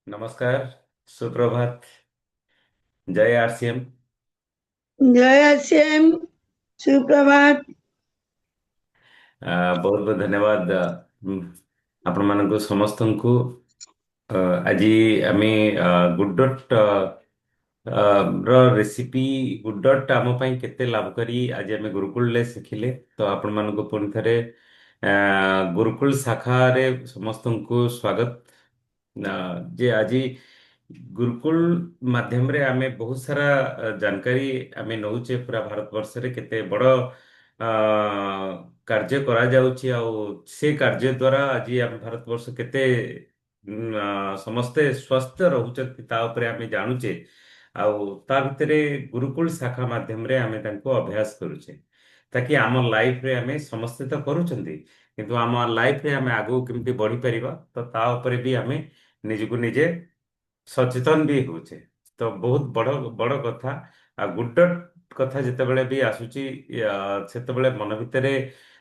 नमस्कार। सुप्रभात। जय आरसीएम। जय श्याम। सुप्रभात। बहुत बहुत धन्यवाद आपण मानक समस्तଙ୍କୁ। ଆଜି ଆମେ ଗୁଡ୍ ଡଟ୍ ର ରେସିପି ଗୁଡ୍ ଡଟ୍ ଆମ ପାଇଁ କେତେ ଲାଭକାରୀ ଆଜି ଆମେ ଗୁରୁକୁଳରେ ଶିଖିଲେ। ତ ଆପଣ ମାନଙ୍କୁ ପୁଣି ଥରେ ଗୁରୁକୁଳ ଶାଖାରେ ସମସ୍ତଙ୍କୁ ସ୍ୱାଗତ। ଯେ ଆଜି ଗୁରୁକୁଲ ମାଧ୍ୟମରେ ଆମେ ବହୁତ ସାରା ଜାନକାରୀ ଆମେ ନଉଛେ। ପୁରା ଭାରତ ବର୍ଷରେ କେତେ ବଡ ଆ, କାର୍ଯ୍ୟ କରାଯାଉଛି ଆଉ ସେ କାର୍ଯ୍ୟ ଦ୍ୱାରା ଆଜି ଆମ ଭାରତ ବର୍ଷ କେତେ ସମସ୍ତେ ସ୍ୱସ୍ଥ ରହୁଛନ୍ତି ତା ଉପରେ ଆମେ ଜାଣୁଛେ। ଆଉ ତା ଭିତରେ ଗୁରୁକୁଳ ଶାଖା ମାଧ୍ୟମରେ ଆମେ ତାଙ୍କୁ ଅଭ୍ୟାସ କରୁଛେ ତାକି ଆମ ଲାଇଫରେ ଆମେ ସମସ୍ତେ ତ କରୁଛନ୍ତି, କିନ୍ତୁ ଆମ ଲାଇଫରେ ଆମେ ଆଗକୁ କେମିତି ବଢିପାରିବା ତ ତା ଉପରେ ବି ଆମେ ନିଜକୁ ନିଜେ ସଚେତନ ବି ହଉଛେ। ତ ବହୁତ ବଡ ବଡ କଥା। ଆଉ ଗୁଡ କଥା ଯେତେବେଳେ ବି ଆସୁଛି ସେତେବେଳେ ମନ ଭିତରେ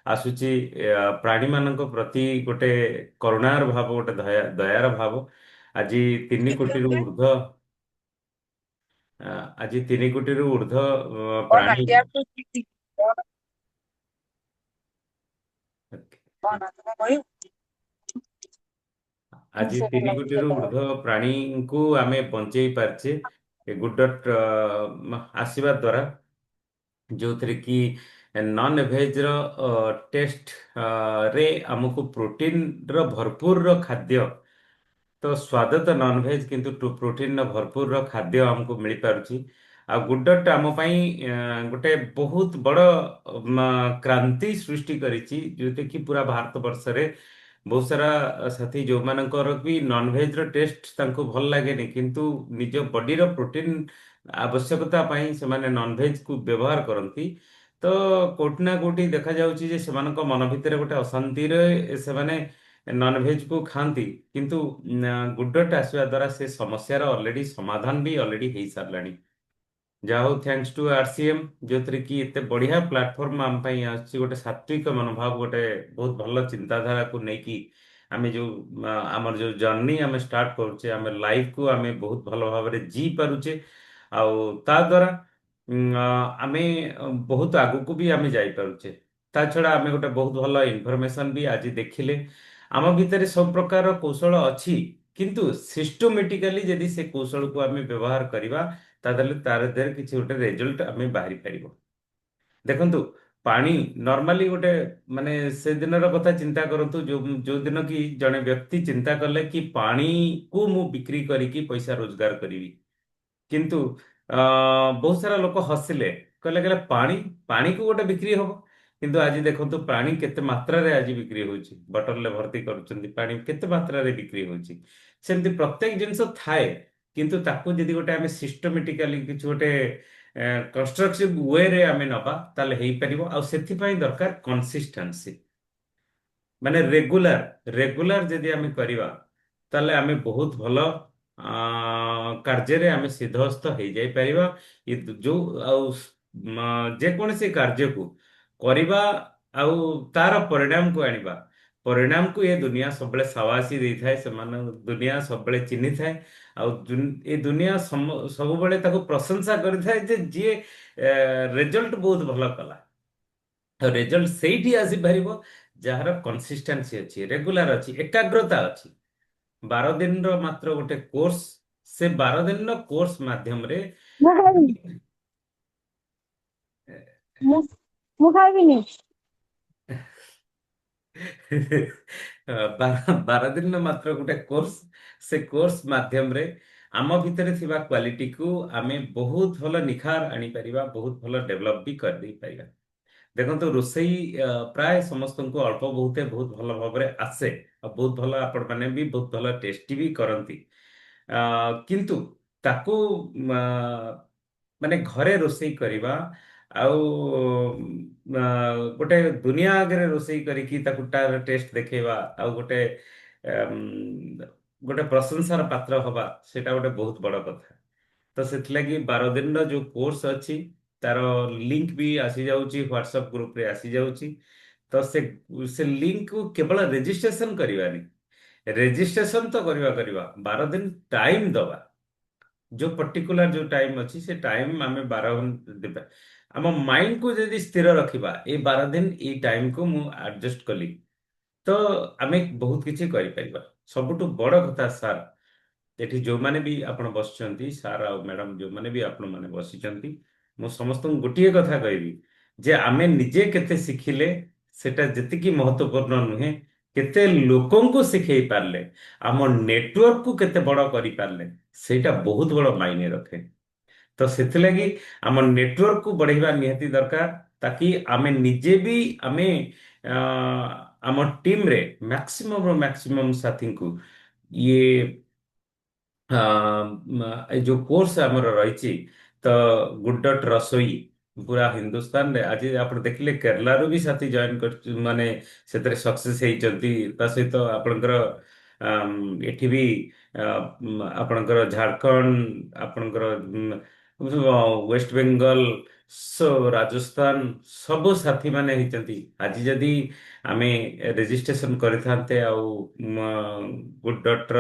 ଆସୁଛି ପ୍ରାଣୀ ମାନଙ୍କ ପ୍ରତି ଗୋଟେ କରୁଣାର ଭାବ, ଗୋଟେ ଦୟାର ଭାବ। ଆଜି ତିନି କୋଟିରୁ ଉର୍ଦ୍ଧ୍ୱ ଆ, ଆଜି 3 କୋଟିରୁ ଉର୍ଦ୍ଧ୍ୱ ପ୍ରାଣୀ ଆଜି 3 କୋଟିରୁ ଉର୍ଦ୍ଧ୍ୱ ପ୍ରାଣୀଙ୍କୁ ଆମେ ବଞ୍ଚେଇ ପାରିଛେ ଏ ଗୁଡ ଆସିବା ଦ୍ୱାରା, ଯୋଉଥିରେ କି ନନ୍ ଭେଜର ଟେଷ୍ଟ ରେ ଆମକୁ ପ୍ରୋଟିନର ଭରପୁରର ଖାଦ୍ୟ। ତ ସ୍ୱାଦ ତ ନନଭେଜ, କିନ୍ତୁ ପ୍ରୋଟିନର ଭରପୁରର ଖାଦ୍ୟ ଆମକୁ ମିଳିପାରୁଛି। ଆଉ ଗୁଡଟ ଆମ ପାଇଁ ଗୋଟେ ବହୁତ ବଡ କ୍ରାନ୍ତି ସୃଷ୍ଟି କରିଛି, ଯୋଉଟା କି ପୁରା ଭାରତ ବର୍ଷରେ ବହୁତ ସାରା ସାଥୀ ଯୋଉମାନଙ୍କର ବି ନନଭେଜର ଟେଷ୍ଟ ତାଙ୍କୁ ଭଲ ଲାଗେନି, କିନ୍ତୁ ନିଜ ବଡିର ପ୍ରୋଟିନ ଆବଶ୍ୟକତା ପାଇଁ ସେମାନେ ନନଭେଜକୁ ବ୍ୟବହାର କରନ୍ତି। ତ କୋଉଠି ନା କୋଉଠି ଦେଖାଯାଉଛି ଯେ ସେମାନଙ୍କ ମନ ଭିତରେ ଗୋଟେ ଅଶାନ୍ତିରେ ସେମାନେ ନନଭେଜକୁ ଖାଆନ୍ତି। କିନ୍ତୁ ଗୁଡଟ ଆସିବା ଦ୍ୱାରା ସେ ସମସ୍ୟାର ଅଲରେଡି ସମାଧାନ ବି ଅଲରେଡି ହେଇସାରିଲାଣି। ଯାହା ହଉ, ଥ୍ୟାଙ୍କ୍ସ ଟୁ ଆରସିଏମ୍, ଯୋଉଥିରେ କି ଏତେ ବଢିଆ ପ୍ଲାଟଫର୍ମ ଆମ ପାଇଁ ଆସୁଛି। ଗୋଟେ ସାତ୍ବିକ ମନୋଭାବ, ଗୋଟେ ବହୁତ ଭଲ ଚିନ୍ତାଧାରାକୁ ନେଇକି ଆମେ ଯୋଉ ଆମର ଯୋଉ ଜର୍ଣ୍ଣି ଆମେ ଷ୍ଟାର୍ଟ କରୁଛେ, ଆମେ ଲାଇଫକୁ ଆମେ ବହୁତ ଭଲ ଭାବରେ ଜି ପାରୁଛେ। ଆଉ ତା ଦ୍ୱାରା ଆମେ ବହୁତ ଆଗକୁ ବି ଆମେ ଯାଇପାରୁଛେ। ତା ଛଡା ଆମେ ଗୋଟେ ବହୁତ ଭଲ ଇନଫର୍ମେସନ ବି ଆଜି ଦେଖିଲେ। ଆମ ଭିତରେ ସବୁ ପ୍ରକାର କୌଶଳ ଅଛି, କିନ୍ତୁ ସିଷ୍ଟମେଟିକାଲି ଯଦି ସେ କୌଶଳକୁ ଆମେ ବ୍ୟବହାର କରିବା ତାହେଲେ ତାର ଦେହରେ କିଛି ଗୋଟେ ରେଜଲ୍ଟ ଆମେ ବାହାରି ପାରିବ। ଦେଖନ୍ତୁ, ପାଣି ନର୍ମାଲି ଗୋଟେ ମାନେ ସେଦିନର କଥା ଚିନ୍ତା କରନ୍ତୁ, ଯୋଉ ଦିନ କି ଜଣେ ବ୍ୟକ୍ତି ଚିନ୍ତା କଲେ କି ପାଣିକୁ ମୁଁ ବିକ୍ରି କରିକି ପଇସା ରୋଜଗାର କରିବି। କିନ୍ତୁ ଅ, ବହୁତ ସାରା ଲୋକ ହସିଲେ, କହିଲେ ପାଣି ପାଣିକୁ ଗୋଟେ ବିକ୍ରି ହବ। କିନ୍ତୁ ଆଜି ଦେଖନ୍ତୁ ପାଣି କେତେ ମାତ୍ରାରେ ଆଜି ବିକ୍ରି ହଉଛି, ବଟଲରେ ଭର୍ତ୍ତି କରୁଛନ୍ତି, ପାଣି କେତେ ମାତ୍ରାରେ ବିକ୍ରି ହଉଛି। ସେମିତି ପ୍ରତ୍ୟେକ ଜିନିଷ ଥାଏ, କିନ୍ତୁ ତାକୁ ଯଦି ଗୋଟେ ଆମେ ସିଷ୍ଟମେଟିକାଲି କିଛି ଗୋଟେ କନଷ୍ଟ୍ରକ୍ଟିଭ ୱେରେ ଆମେ ନବା ତାହେଲେ ହେଇପାରିବ। ଆଉ ସେଥିପାଇଁ ଦରକାର କନସିଷ୍ଟେନ୍ସି, ମାନେ ରେଗୁଲାର ରେଗୁଲାର ଯଦି ଆମେ କରିବା ତାହେଲେ ଆମେ ବହୁତ ଭଲ କାର୍ଯ୍ୟରେ ଆମେ ସିଦ୍ଧହସ୍ତ ହେଇଯାଇପାରିବା। ଯୋଉ ଆଉ ଯେକୌଣସି କାର୍ଯ୍ୟକୁ କରିବା ଆଉ ତାର ପରିଣାମକୁ ଆଣିବା, ପରିଣାମକୁ ଏ ଦୁନିଆ ସବୁବେଳେ ସାବାସୀ ଦେଇଥାଏ, ସେମାନେ ଦୁନିଆ ସବୁବେଳେ ଚିହ୍ନିଥାଏ। ଆଉ ଏ ଦୁନିଆ ସବୁବେଳେ ତାକୁ ପ୍ରଶଂସା କରିଥାଏ ଯେ ଯିଏ ରେଜଲ୍ଟ ବହୁତ ଭଲ କଲା। ଆଉ ରେଜଲ୍ଟ ସେଇଠି ଆସିପାରିବ ଯାହାର କନସିଷ୍ଟାନ୍ସି ଅଛି, ରେଗୁଲାର ଅଛି, ଏକାଗ୍ରତା ଅଛି। 12 ଦିନର ମାତ୍ର ଗୋଟେ କୋର୍ସ, ସେ 12 ଦିନର କୋର୍ସ ମାଧ୍ୟମରେ ମୁଁ ଖାଇବିନି। ମୁଁ ମୁଁ ଖାଇବିନି। ବାର ଦିନର ମାତ୍ର ଗୋଟେ କୋର୍ସ, ସେ କୋର୍ସ ମାଧ୍ୟମରେ ଆମ ଭିତରେ ଥିବା କ୍ୱାଲିଟିକୁ ଆମେ ବହୁତ ଭଲ ନିଖାର ଆଣିପାରିବା, ବହୁତ ଭଲ ଡେଭଲପ ବି କରିଦେଇ ପାରିବା। ଦେଖନ୍ତୁ, ରୋଷେଇ ପ୍ରାୟ ସମସ୍ତଙ୍କୁ ଅଳ୍ପ ବହୁତ ବହୁତ ଭଲ ଭାବରେ ଆସେ। ଆଉ ବହୁତ ଭଲ, ଆପଣ ମାନେ ବି ବହୁତ ଭଲ ଟେଷ୍ଟି ବି କରନ୍ତି। କିନ୍ତୁ ତାକୁ ଆ, ମାନେ ଘରେ ରୋଷେଇ କରିବା ଆଉ ଗୋଟେ ଦୁନିଆ ଆଗରେ ରୋଷେଇ କରିକି ତାକୁ ତାର ଟେଷ୍ଟ ଦେଖେଇବା ଆଉ ଗୋଟେ ପ୍ରଶଂସାର ପାତ୍ର ହବା, ସେଇଟା ଗୋଟେ ବହୁତ ବଡ କଥା। ତ ସେଥିଲାଗି 12 ଦିନର ଯୋଉ କୋର୍ସ ଅଛି ତାର ଲିଙ୍କ ବି ଆସିଯାଉଛି, ହ୍ୱାଟ୍ସଆପ ଗ୍ରୁପରେ ଆସିଯାଉଛି। ତ ସେ ଲିଙ୍କକୁ କେବଳ ରେଜିଷ୍ଟ୍ରେସନ କରିବାନି, ରେଜିଷ୍ଟ୍ରେସନ ତ କରିବା 12 ଦିନ ଟାଇମ ଦବା। ଯୋଉ ପର୍ଟିକୁଲାର ଯୋଉ ଟାଇମ ଅଛି ସେ ଟାଇମ ଆମେ 12 ଦେବା। ଆମ ମାଇଣ୍ଡକୁ ଯଦି ସ୍ଥିର ରଖିବା ଏଇ 12 ଦିନ ଏଇ ଟାଇମକୁ ମୁଁ ଆଡଜଷ୍ଟ କଲି, ତ ଆମେ ବହୁତ କିଛି କରିପାରିବା। ସବୁଠୁ ବଡ କଥା ସାର୍, ଏଠି ଯୋଉମାନେ ବି ଆପଣ ବସିଛନ୍ତି ସାର୍ ଆଉ ମ୍ୟାଡାମ, ଯୋଉମାନେ ବି ଆପଣ ମାନେ ବସିଛନ୍ତି, ମୁଁ ସମସ୍ତଙ୍କୁ ଗୋଟିଏ କଥା କହିବି ଯେ ଆମେ ନିଜେ କେତେ ଶିଖିଲେ ସେଟା ଯେତିକି ମହତ୍ୱପୂର୍ଣ୍ଣ ନୁହେଁ, କେତେ ଲୋକଙ୍କୁ ଶିଖେଇ ପାରିଲେ, ଆମ ନେଟୱାର୍କକୁ କେତେ ବଡ କରିପାରିଲେ, ସେଇଟା ବହୁତ ବଡ ମାଇନେ ରଖେ। ତ ସେଥିଲାଗି ଆମ ନେଟୱାର୍କକୁ ବଢେଇବା ନିହାତି ଦରକାର, ତାକି ଆମେ ନିଜେ ବି ଆମେ ଅ, ଆମ ଟିମରେ ମ୍ୟାକ୍ସିମମ୍ ସାଥୀଙ୍କୁ ଇଏ ଏଇ ଯୋଉ କୋର୍ସ ଆମର ରହିଛି, ତ ଗୁଡ୍ ଡଟ୍ ରସୋଇ ପୁରା ହିନ୍ଦୁସ୍ତାନରେ ଆଜି ଆପଣ ଦେଖିଲେ କେରଳାରୁ ବି ସାଥୀ ଜଏନ କରି ମାନେ ସେଥିରେ ସକ୍ସେସ୍ ହେଇଛନ୍ତି। ତା ସହିତ ଆପଣଙ୍କର ଏଠି ବି ଆପଣଙ୍କର ଝାଡ଼ଖଣ୍ଡ, ଆପଣଙ୍କର ୱେଷ୍ଟବେଙ୍ଗଲ, ରାଜସ୍ଥାନ, ସବୁ ସାଥୀ ମାନେ ହେଇଛନ୍ତି। ଆଜି ଯଦି ଆମେ ରେଜିଷ୍ଟ୍ରେସନ କରିଥାନ୍ତେ ଆଉ ଗୁଡ୍ ଡଟ୍ ର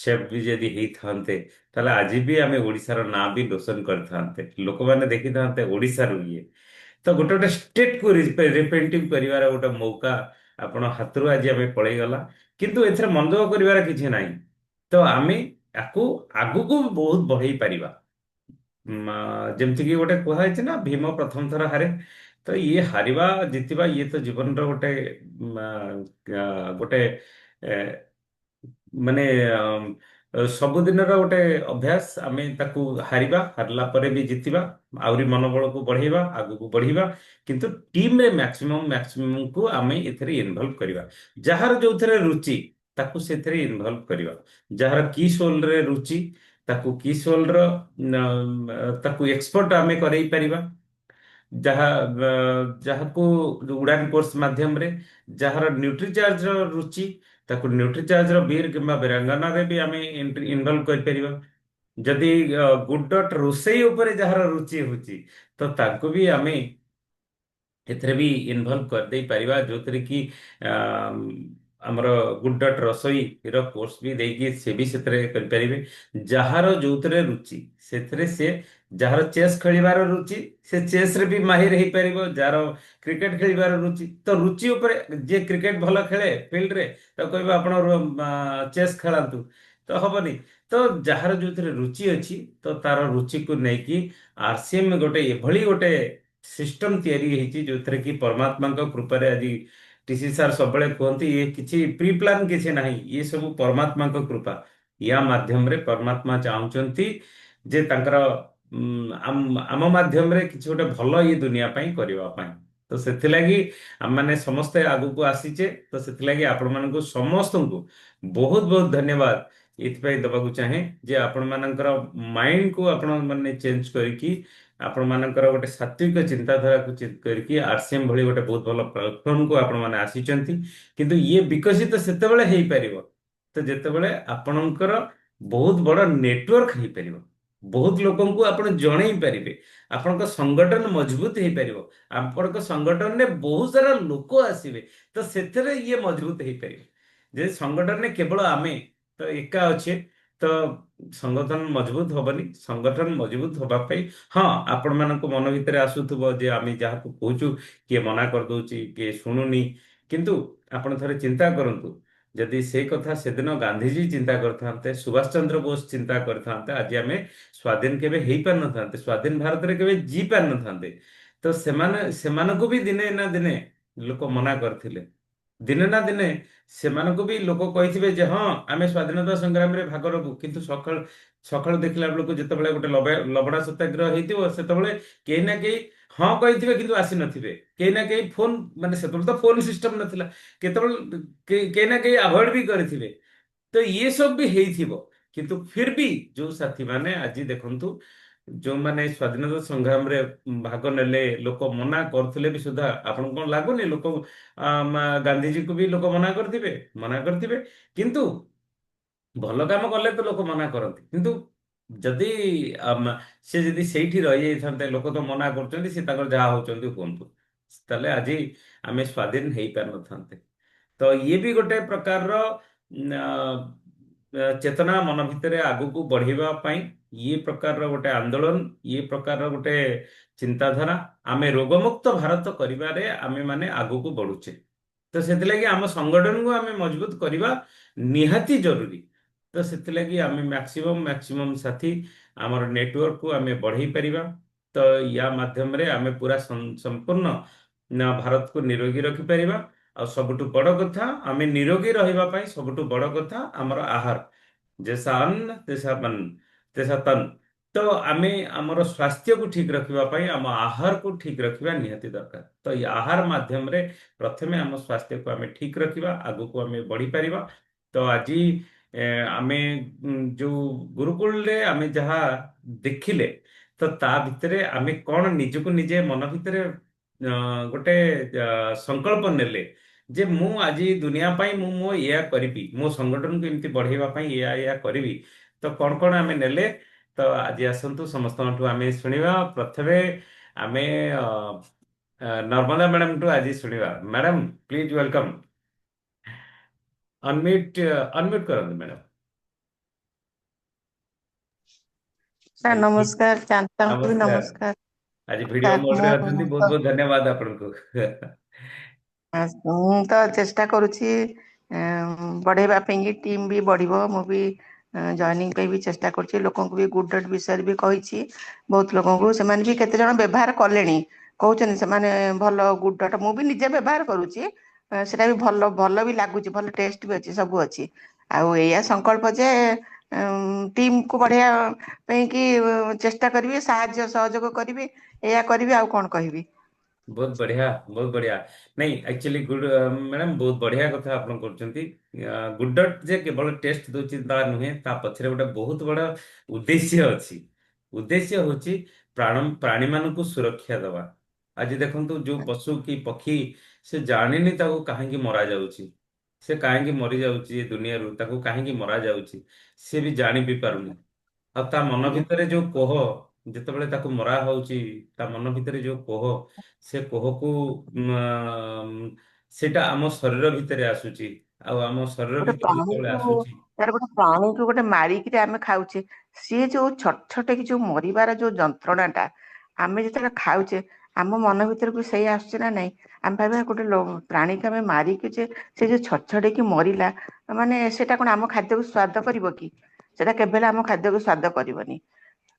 ସେଫ୍ ବି ଯଦି ହେଇଥାନ୍ତେ, ତାହେଲେ ଆଜି ବି ଆମେ ଓଡ଼ିଶାର ନାଁ ବି ରୋଶନ କରିଥାନ୍ତେ, ଲୋକମାନେ ଦେଖିଥାନ୍ତେ ଓଡ଼ିଶାରୁ ଇଏ। ତ ଗୋଟେ ଗୋଟେ ଷ୍ଟେଟକୁ ରିପ୍ରେଜେଣ୍ଟିଭ କରିବାର ଗୋଟେ ମୌକା ଆପଣ ହାତରୁ ଆଜି ଆମେ ପଳେଇଗଲା। କିନ୍ତୁ ଏଥିରେ ମନ ଦୁଃଖ କରିବାର କିଛି ନାହିଁ। ତ ଆମେ ୟାକୁ ଆଗକୁ ବହୁତ ବଢେଇ ପାରିବା। ଯେମିତିକି ଗୋଟେ କୁହାଯାଇଛି ନା, ଭୀମ ପ୍ରଥମ ଥର ହାରେ। ତ ଇଏ ହାରିବା ଜିତିବା ଇଏ ତ ଜୀବନର ଗୋଟେ ଗୋଟେ ମାନେ ସବୁଦିନର ଗୋଟେ ଅଭ୍ୟାସ। ଆମେ ତାକୁ ହାରିଲା ପରେ ବି ଜିତିବା, ଆହୁରି ମନୋବଳକୁ ବଢେଇବା, ଆଗକୁ ବଢିବା। କିନ୍ତୁ ଟିମରେ ମ୍ୟାକ୍ସିମମକୁ ଆମେ ଏଥିରେ ଇନଭଲ୍ଭ କରିବା। ଯାହାର ଯୋଉଥିରେ ରୁଚି ତାକୁ ସେଥିରେ ଇନଭଲ୍ଭ କରିବା। ଯାହାର କି ସୋଲରେ ରୁଚି ତାକୁ କି ସୋଲର ତାକୁ ଏକ୍ସପର୍ଟ ଆମେ କରେଇ ପାରିବା। ଯାହାକୁ ଉଡାନ କୋର୍ସ ମାଧ୍ୟମରେ, ଯାହାର ନ୍ୟୁଟ୍ରିଚାର୍ଜର ରୁଚି ତାକୁ ନ୍ୟୁଟ୍ରିଚାର୍ଜର ବୀର କିମ୍ବା ବୀରାଙ୍ଗନାରେ ବି ଆମେ ଇନଭଲ୍ଭ କରିପାରିବା। ଯଦି ଗୁଡ୍ ଡଟ୍ ରୋଷେଇ ଉପରେ ଯାହାର ରୁଚି ହଉଛି, ତ ତାଙ୍କୁ ବି ଆମେ ଏଥିରେ ବି ଇନଭଲ୍ଭ କରିଦେଇ ପାରିବା, ଯୋଉଥିରେ କି ଆମ୍, ଆମର ଗୁଡ୍ ଡଟ୍ ରସୋଇର କୋର୍ସ ବି ଦେଇକି ସେ ବି ସେଥିରେ କରିପାରିବେ। ଯାହାର ଯୋଉଥିରେ ରୁଚି ସେଥିରେ ସେ, ଯାହାର ଚେସ୍ ଖେଳିବାର ରୁଚି ସେ ଚେସ୍ ରେ ବି ମାହିର ହେଇପାରିବ। ଯାହାର କ୍ରିକେଟ ଖେଳିବାର ରୁଚି, ତ ରୁଚି ଉପରେ ଯିଏ କ୍ରିକେଟ ଭଲ ଖେଳେ ଫିଲ୍ଡରେ, ତାକୁ କହିବା ଆପଣ ଚେସ୍ ଖେଳନ୍ତୁ, ତ ହବନି। ତ ଯାହାର ଯୋଉଥିରେ ରୁଚି ଅଛି, ତ ତାର ରୁଚିକୁ ନେଇକି ଆରସିଏମ ଗୋଟେ ଏଭଳି ଗୋଟେ ସିଷ୍ଟମ ତିଆରି ହେଇଛି, ଯୋଉଥିରେ କି ପରମାତ୍ମାଙ୍କ କୃପାରେ ଆଜି ଟିସି ସାର୍ ସବୁବେଳେ କୁହନ୍ତି ଇଏ କିଛି ପ୍ରି ପ୍ଲାନ୍ କିଛି ନାହିଁ, ଇଏ ସବୁ ପରମାତ୍ମାଙ୍କ କୃପା। ୟା ମାଧ୍ୟମରେ ପରମାତ୍ମା ଚାହୁଁଛନ୍ତି ଯେ ତାଙ୍କର ଆମ ମାଧ୍ୟମରେ କିଛି ଗୋଟେ ଭଲ ଇଏ ଦୁନିଆ ପାଇଁ କରିବା ପାଇଁ। ତ ସେଥିଲାଗି ଆମମାନେ ସମସ୍ତେ ଆଗକୁ ଆସିଛେ। ତ ସେଥିଲାଗି ଆପଣମାନଙ୍କୁ ସମସ୍ତଙ୍କୁ ବହୁତ ବହୁତ ଧନ୍ୟବାଦ ଏଥିପାଇଁ ଦେବାକୁ ଚାହେଁ ଯେ ଆପଣମାନଙ୍କର ମାଇଣ୍ଡକୁ ଆପଣ ମାନେ ଚେଞ୍ଜ କରିକି, ଆପଣମାନଙ୍କର ଗୋଟେ ସାତ୍ବିକ ଚିନ୍ତାଧାରାକୁ ଚିନ୍ତା କରିକି ଆରସିଏମ ଭଳି ଗୋଟେ ବହୁତ ଭଲ ପ୍ଲାଟଫର୍ମକୁ ଆପଣମାନେ ଆସିଛନ୍ତି। କିନ୍ତୁ ଇଏ ବିକଶିତ ସେତେବେଳେ ହେଇପାରିବ ତ ଯେତେବେଳେ ଆପଣଙ୍କର ବହୁତ ବଡ ନେଟୱାର୍କ ହେଇପାରିବ, ବହୁତ ଲୋକଙ୍କୁ ଆପଣ ଜଣେଇ ପାରିବେ, ଆପଣଙ୍କ ସଂଗଠନ ମଜବୁତ ହେଇପାରିବ, ଆପଣଙ୍କ ସଂଗଠନରେ ବହୁତ ସାରା ଲୋକ ଆସିବେ, ତ ସେଥିରେ ଇଏ ମଜବୁତ ହେଇପାରିବ। ଯେ ସଂଗଠନରେ କେବଳ ଆମେ ତ ଏକା ଅଛେ, ତ ସଂଗଠନ ମଜବୁତ ହବନି। ସଂଗଠନ ମଜବୁତ ହବା ପାଇଁ, ହଁ, ଆପଣମାନଙ୍କ ମନ ଭିତରେ ଆସୁଥିବ ଯେ ଆମେ ଯାହାକୁ କହୁଛୁ କିଏ ମନା କରିଦଉଛି, କିଏ ଶୁଣୁନି। କିନ୍ତୁ ଆପଣ ଥରେ ଚିନ୍ତା କରନ୍ତୁ, ଯଦି ସେଇ କଥା ସେଦିନ ଗାନ୍ଧିଜୀ ଚିନ୍ତା କରିଥାନ୍ତେ, ସୁଭାଷ ଚନ୍ଦ୍ର ବୋଷ ଚିନ୍ତା କରିଥାନ୍ତେ, ଆଜି ଆମେ ସ୍ୱାଧୀନ କେବେ ହେଇପାରିନଥାନ୍ତେ, ସ୍ୱାଧୀନ ଭାରତରେ କେବେ ଜି ପାରିନଥାନ୍ତେ। ତ ସେମାନଙ୍କୁ ବି ଦିନେ ନା ଦିନେ ଲୋକ ମନା କରିଥିଲେ। ଦିନେ ନା ଦିନେ ସେମାନଙ୍କୁ ବି ଲୋକ କହିଥିବେ ଯେ ହଁ ଆମେ ସ୍ୱାଧୀନତା ସଂଗ୍ରାମରେ ଭାଗ ନେବୁ। କିନ୍ତୁ ସକାଳୁ ସକାଳୁ ଦେଖିଲା ବେଳକୁ ଯେତେବେଳେ ଗୋଟେ ଲବଣା ସତ୍ୟାଗ୍ରହ ହେଇଥିବ, ସେତେବେଳେ କେହି ନା କେହି ହଁ କହିଥିବେ କିନ୍ତୁ ଆସିନଥିବେ। କେହି ନା କେହି ଫୋନ, ମାନେ ସେତେବେଳେ ତ ଫୋନ ସିଷ୍ଟମ ନଥିଲା, କେତେବେଳେ କେହି ନା କେହି ଆଭଏଡ ବି କରିଥିବେ। ତ ଇଏ ସବୁ ବି ହେଇଥିବ। କିନ୍ତୁ ଫିର ବି ଯୋଉ ସାଥୀ ମାନେ ଆଜି ଦେଖନ୍ତୁ, ଯୋଉମାନେ ସ୍ୱାଧୀନତା ସଂଗ୍ରାମରେ ଭାଗ ନେଲେ, ଲୋକ ମନା କରୁଥିଲେ ବି ସୁଦ୍ଧା, ଆପଣଙ୍କୁ କଣ ଲାଗୁନି ଲୋକ ଗାନ୍ଧିଜୀକୁ ବି ଲୋକ ମନା କରିଥିବେ? ମନା କରିଥିବେ। କିନ୍ତୁ ଭଲ କାମ କଲେ ତ ଲୋକ ମନା କରନ୍ତି। କିନ୍ତୁ ଯଦି ସେ ଯଦି ସେଇଠି ରହିଯାଇଥାନ୍ତେ, ଲୋକ ତ ମନା କରୁଛନ୍ତି, ସେ ତାଙ୍କର ଯାହା ହଉଛନ୍ତି ହୁଅନ୍ତୁ, ତାହେଲେ ଆଜି ଆମେ ସ୍ୱାଧୀନ ହେଇପାରିନଥାନ୍ତେ। ତ ଇଏ ବି ଗୋଟେ ପ୍ରକାରର ଚେତନା ମନ ଭିତରେ ଆଗକୁ ବଢିବା ପାଇଁ ଇଏ ପ୍ରକାରର ଗୋଟେ ଆନ୍ଦୋଳନ, ଇଏ ପ୍ରକାରର ଗୋଟେ ଚିନ୍ତାଧାରା, ଆମେ ରୋଗମୁକ୍ତ ଭାରତ କରିବାରେ ଆମେ ମାନେ ଆଗକୁ ବଢୁଛେ। ତ ସେଥିଲାଗି ଆମ ସଂଗଠନକୁ ଆମେ ମଜବୁତ କରିବା ନିହାତି ଜରୁରୀ। ତ ସେଥିଲାଗି ଆମେ ମ୍ୟାକ୍ସିମମ୍ ସାଥୀ ଆମର ନେଟୱାର୍କକୁ ଆମେ ବଢେଇ ପାରିବା। ତ ୟା ମାଧ୍ୟମରେ ଆମେ ପୁରା ସମ୍ପୂର୍ଣ୍ଣ ଭାରତକୁ ନିରୋଗୀ ରଖିପାରିବା। ଆଉ ସବୁଠୁ ବଡ କଥା, ଆମେ ନିରୋଗୀ ରହିବା ପାଇଁ ସବୁଠୁ ବଡ କଥା ଆମର ଆହାର। ଜैସା ଅନ୍ନ ତୈସା ମନ୍, ତୈସା ତନ୍। ତ ଆମେ ଆମର ସ୍ୱାସ୍ଥ୍ୟକୁ ଠିକ ରଖିବା ପାଇଁ ଆମ ଆହାରକୁ ଠିକ ରଖିବା ନିହାତି ଦରକାର। ତ ଏଇ ଆହାର ମାଧ୍ୟମରେ ପ୍ରଥମେ ଆମ ସ୍ୱାସ୍ଥ୍ୟକୁ ଆମେ ଠିକ ରଖିବା, ଆଗକୁ ଆମେ ବଢିପାରିବା। ତ ଆଜି ଆମେ ଯୋଉ ଗୁରୁକୁଳରେ ଆମେ ଯାହା ଦେଖିଲେ, ତ ତା ଭିତରେ ଆମେ କଣ ନିଜକୁ ନିଜେ ମନ ଭିତରେ ଗୋଟେ ସଂକଳ୍ପ ନେଲେ ଯେ ମୁଁ ଆଜି ଦୁନିଆ ପାଇଁ ମୁଁ ମୋ ଏଇଆ କରିବି, ମୋ ସଂଗଠନକୁ ଏମିତି ବଢେଇବା ପାଇଁ ଏଇଆ କରିବି। ତ କଣ କଣ ଆମେ ନେଲେ, ତ ଆଜି ଆସନ୍ତୁ ସମସ୍ତଙ୍କଠୁ ଆମେ ଶୁଣିବା। ପ୍ରଥମେ ଆମେ ନର୍ମଦା ମ୍ୟାଡାମଠୁ ଆଜି ଶୁଣିବା। Madam please welcome. ଅନମ୍ୟୁଟ କରନ୍ତୁ ମ୍ୟାଡାମ। ସାର୍ ଆଜି ନମସ୍କାର, ଚାନ୍ତାଙ୍କୁ ବି ନମସ୍କାର। ନମସ୍କାର। ଆଜି ଭିଡିଓ ସାର୍ ମୋଡରେ ଅଛନ୍ତି, ବହୁତ ବହୁତ ଧନ୍ୟବାଦ ଆପଣଙ୍କୁ। ମୁଁ ତ ଚେଷ୍ଟା କରୁଛି ବଢେଇବା ପାଇଁକି, ଟିମ୍ ବି ବଢିବ। ମୁଁ ବି ଜଏନିଂ ପାଇଁ ବି ଚେଷ୍ଟା କରୁଛି। ଲୋକଙ୍କୁ ବି ଗୁଡ୍ ଡଟ୍ ବିଷୟରେ ବି କହିଛି ବହୁତ ଲୋକଙ୍କୁ। ସେମାନେ ବି କେତେ ଜଣ ବ୍ୟବହାର କଲେଣି, କହୁଛନ୍ତି ସେମାନେ ଭଲ ଗୁଡ୍ ଡଟ୍। ମୁଁ ବି ନିଜେ ବ୍ୟବହାର କରୁଛି, ସେଟା ବି ଭଲ ଭଲ ବି ଲାଗୁଛି, ଭଲ ଟେଷ୍ଟ ବି ଅଛି, ସବୁ ଅଛି। ଆଉ ଏଇଆ ସଂକଳ୍ପ ଯେ ଟିମ୍କୁ ବଢେଇବା ପାଇଁ କି ଚେଷ୍ଟା କରିବି, ସାହାଯ୍ୟ ସହଯୋଗ କରିବି, ଏଇଆ କରିବି। ଆଉ କଣ କହିବି? ବହୁତ ବଢିଆ, ବହୁତ ବଢିଆ। ନାଇଁ ଆକ୍ଚୁଆଲି ଗୁଡ ମ୍ୟାଡାମ ବହୁତ ବଢିଆ କଥା ଆପଣ କରୁଛନ୍ତି। ଗୁଡ ଡଟ୍ ଯେ କେବଳ ଟେଷ୍ଟ ଦଉଛି ତା ନୁହେଁ, ତା ପଛରେ ଗୋଟେ ବହୁତ ବଡ ଉଦ୍ଦେଶ୍ୟ ଅଛି। ଉଦ୍ଦେଶ୍ୟ ହଉଛି ପ୍ରାଣୀମାନଙ୍କୁ ସୁରକ୍ଷା ଦେବା। ଆଜି ଦେଖନ୍ତୁ ଯୋଉ ପଶୁ କି ପକ୍ଷୀ, ସେ ଜାଣିନି ତାକୁ କାହିଁକି ମରା ଯାଉଛି, ସେ କାହିଁକି ମରିଯାଉଛି ଏ ଦୁନିଆରୁ, ତାକୁ କାହିଁକି ମରା ଯାଉଛି, ସେ ବି ଜାଣି ବି ପାରୁନି। ଆଉ ତା ମନ ଆଜ୍ଞା। ଭିତରେ ଯୋଉ କୋହ, ଯେତେବେଳେ ତାକୁ ମରା ହଉଛି, ତା ମନ ଭିତରେ ଯୋଉ କୋହ, ସେ କୋହକୁ ସେଇଟା ଆମ ଶରୀର ଭିତରେ ଆସୁଛି। ଆଉ ଆମ ଶରୀର ଗୋଟେ ଭିତରେ ଯେତେବେଳେ ପ୍ରାଣୀକୁ ଆସୁଛି, ତାର ଗୋଟେ ପ୍ରାଣୀକୁ ଗୋଟେ ମାରିକିରି ଆମେ ଖାଉଛେ, ସିଏ ଯୋଉ ଛଟ ଛଟ କି ଯୋଉ ମରିବାର ଯୋଉ ଯନ୍ତ୍ରଣା ଟା ଆମେ ଯେତେବେଳେ ଖାଉଛେ, ଆମ ମନ ଭିତରକୁ ସେଇ ଆସୁଛି ନା ନାଇଁ? ଆମେ ଭାବିବା ଗୋଟେ ପ୍ରାଣୀକୁ ଆମେ ମାରିକି ଯେ ସେ ଯୋଉ ଛଟ ଛଟକି ମରିଲା, ମାନେ ସେଟା କଣ ଆମ ଖାଦ୍ୟକୁ ସ୍ଵାଦ କରିବ କି? ସେଟା କେବେ ହେଲେ ଆମ ଖାଦ୍ୟକୁ ସ୍ଵାଦ କରିବନି।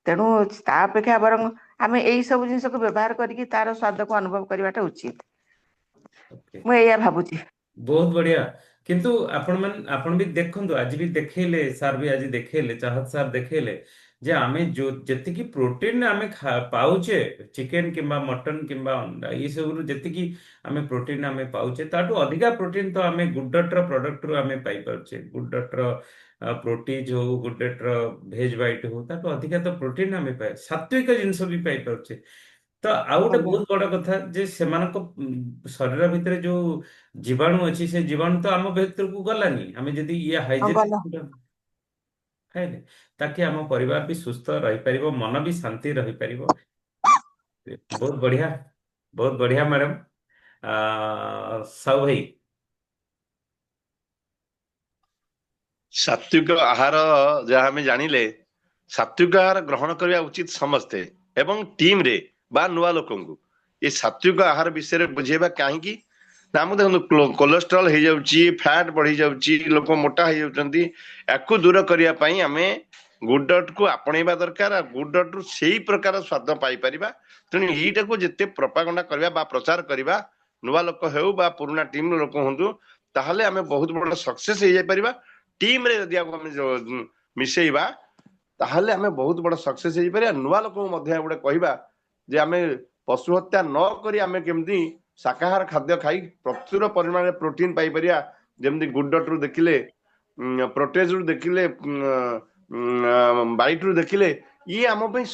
ତେଣୁ ତା ଅପେକ୍ଷା ବରଂ ଆମେ ଏଇ ସବୁ ଜିନିଷକୁ ବ୍ୟବହାର କରିକି ତାର ସ୍ଵାଦକୁ ଅନୁଭବ କରିବାଟା ଉଚିତ। ଓକେ, ମୁଁ ଏଇଆ ଭାବୁଛି। ବହୁତ ବଢିଆ। କିନ୍ତୁ ଆପଣ ବି ଦେଖନ୍ତୁ, ଆଜି ବି ଦେଖେଇଲେ, ସାର୍ ବି ଆଜି ଦେଖେଇଲେ, ଚାହତ ସାର୍ ଦେଖେଇଲେ ଯେ ଆମେ ଯୋଉ ଯେତିକି ପ୍ରୋଟିନ ଆମେ ପାଉଛେ, ଚିକେନ କିମ୍ବା ମଟନ କିମ୍ବା ଅଣ୍ଡା, ଏ ସବୁରୁ ଯେତିକି ଆମେ ପ୍ରୋଟିନ ଆମେ ପାଉଛେ, ତାଠୁ ଅଧିକା ପ୍ରୋଟିନ ତ ଆମେ ଗୁଡ ଡଟ୍ ର ପ୍ରଡକ୍ଟରୁ ଆମେ ପାଇପାରୁଛେ। ଗୁଡ ଡଟ୍ ର ପ୍ରୋଟିଜ ହଉ, ଗୁଡ ଡଟ୍ ର ଭେଜ ବାଇଟ୍ ହଉ, ତାଠୁ ଅଧିକା ତ ପ୍ରୋଟିନ ଆମେ ପାଇ, ସାତ୍विକ ଜିନିଷ ବି ପାଇପାରୁଛେ। ତ ଆଉ ଗୋଟେ ଆଜ୍ଞା। ବହୁତ ବଡ କଥା ଯେ ସେମାନଙ୍କ ଶରୀର ଭିତରେ ଯୋଉ ଜୀବାଣୁ ଅଛି, ସେ ଜୀବାଣୁ ତ ଆମ ଭିତରକୁ ଗଲାନି। ଆମେ ଯଦି ଇଏ ହଁ ହାଇଜେନିକ ଭଲ। ଫୁଡ ଖାଇଲେ, ତାକି ଆମ ପରିବାର ବି ସୁସ୍ଥ ରହିପାରିବ, ମନ ବି ଶାନ୍ତି ରହିପାରିବ। ବହୁତ ବଢିଆ, ବହୁତ ବଢିଆ ମ୍ୟାଡାମ। ସାହୁ ଭାଇ। ସାତ୍विକ ଆହାର ଯାହା ଆମେ ଜାଣିଲେ, ସାତ୍ବିକ ଆହାର ଗ୍ରହଣ କରିବା ଉଚିତ ସମସ୍ତେ, ଏବଂ ଟିମରେ ବା ନୂଆ ଲୋକଙ୍କୁ ଏ ସାତ୍ବିକ ଆହାର ବିଷୟରେ ବୁଝେଇବା। କାହିଁକି ନା ଆମ ଦେଖନ୍ତୁ କୋଲେଷ୍ଟ୍ରଲ ହେଇଯାଉଛି, ଫ୍ୟାଟ ବଢି ଯାଉଛି, ଲୋକ ମୋଟା ହେଇଯାଉଛନ୍ତି। ୟାକୁ ଦୂର କରିବା ପାଇଁ ଆମେ ଗୁଡ୍ ଡଟ୍ କୁ ଆପଣେଇବା ଦରକାର। ଆଉ ଗୁଡ୍ ଡଟ୍ ରୁ ସେଇ ପ୍ରକାର ସ୍ୱାଦ ପାଇପାରିବା। ତେଣୁ ଏଇଟାକୁ ଯେତେ ପ୍ରପାଗଣ୍ଡା କରିବା ବା ପ୍ରଚାର କରିବା, ନୂଆ ଲୋକ ହେଉ ବା ପୁରୁଣା ଟିମ୍ ଲୋକ ହୁଅନ୍ତୁ, ତାହେଲେ ଆମେ ବହୁତ ବଡ ସକ୍ସେସ ହେଇଯାଇପାରିବା। ଟିମ ରେ ଯଦି ଆମେ ମିଶେଇବା, ତାହେଲେ ଆମେ ବହୁତ ବଡ ସକ୍ସେସ ହେଇପାରିବା। ନୂଆ ଲୋକଙ୍କୁ ମଧ୍ୟ ଗୋଟେ କହିବା ଯେ ଆମେ ପଶୁ ହତ୍ୟା ନ କରି ଆମେ କେମିତି ଶାକାହାର ଖାଦ୍ୟ ଖାଇ ପ୍ରଚୁର ପରିମାଣରେ ପ୍ରୋଟିନ ପାଇପାରିବା। ଯେମିତି ଗୁଡ୍ ଡଟ୍ ରୁ ଦେଖିଲେ, ପ୍ରୋଟେଜ ରୁ ଦେଖିଲେ, ବାଇଟ ରୁ ଦେଖିଲେ, ଇଏ ଆମ ପାଇଁ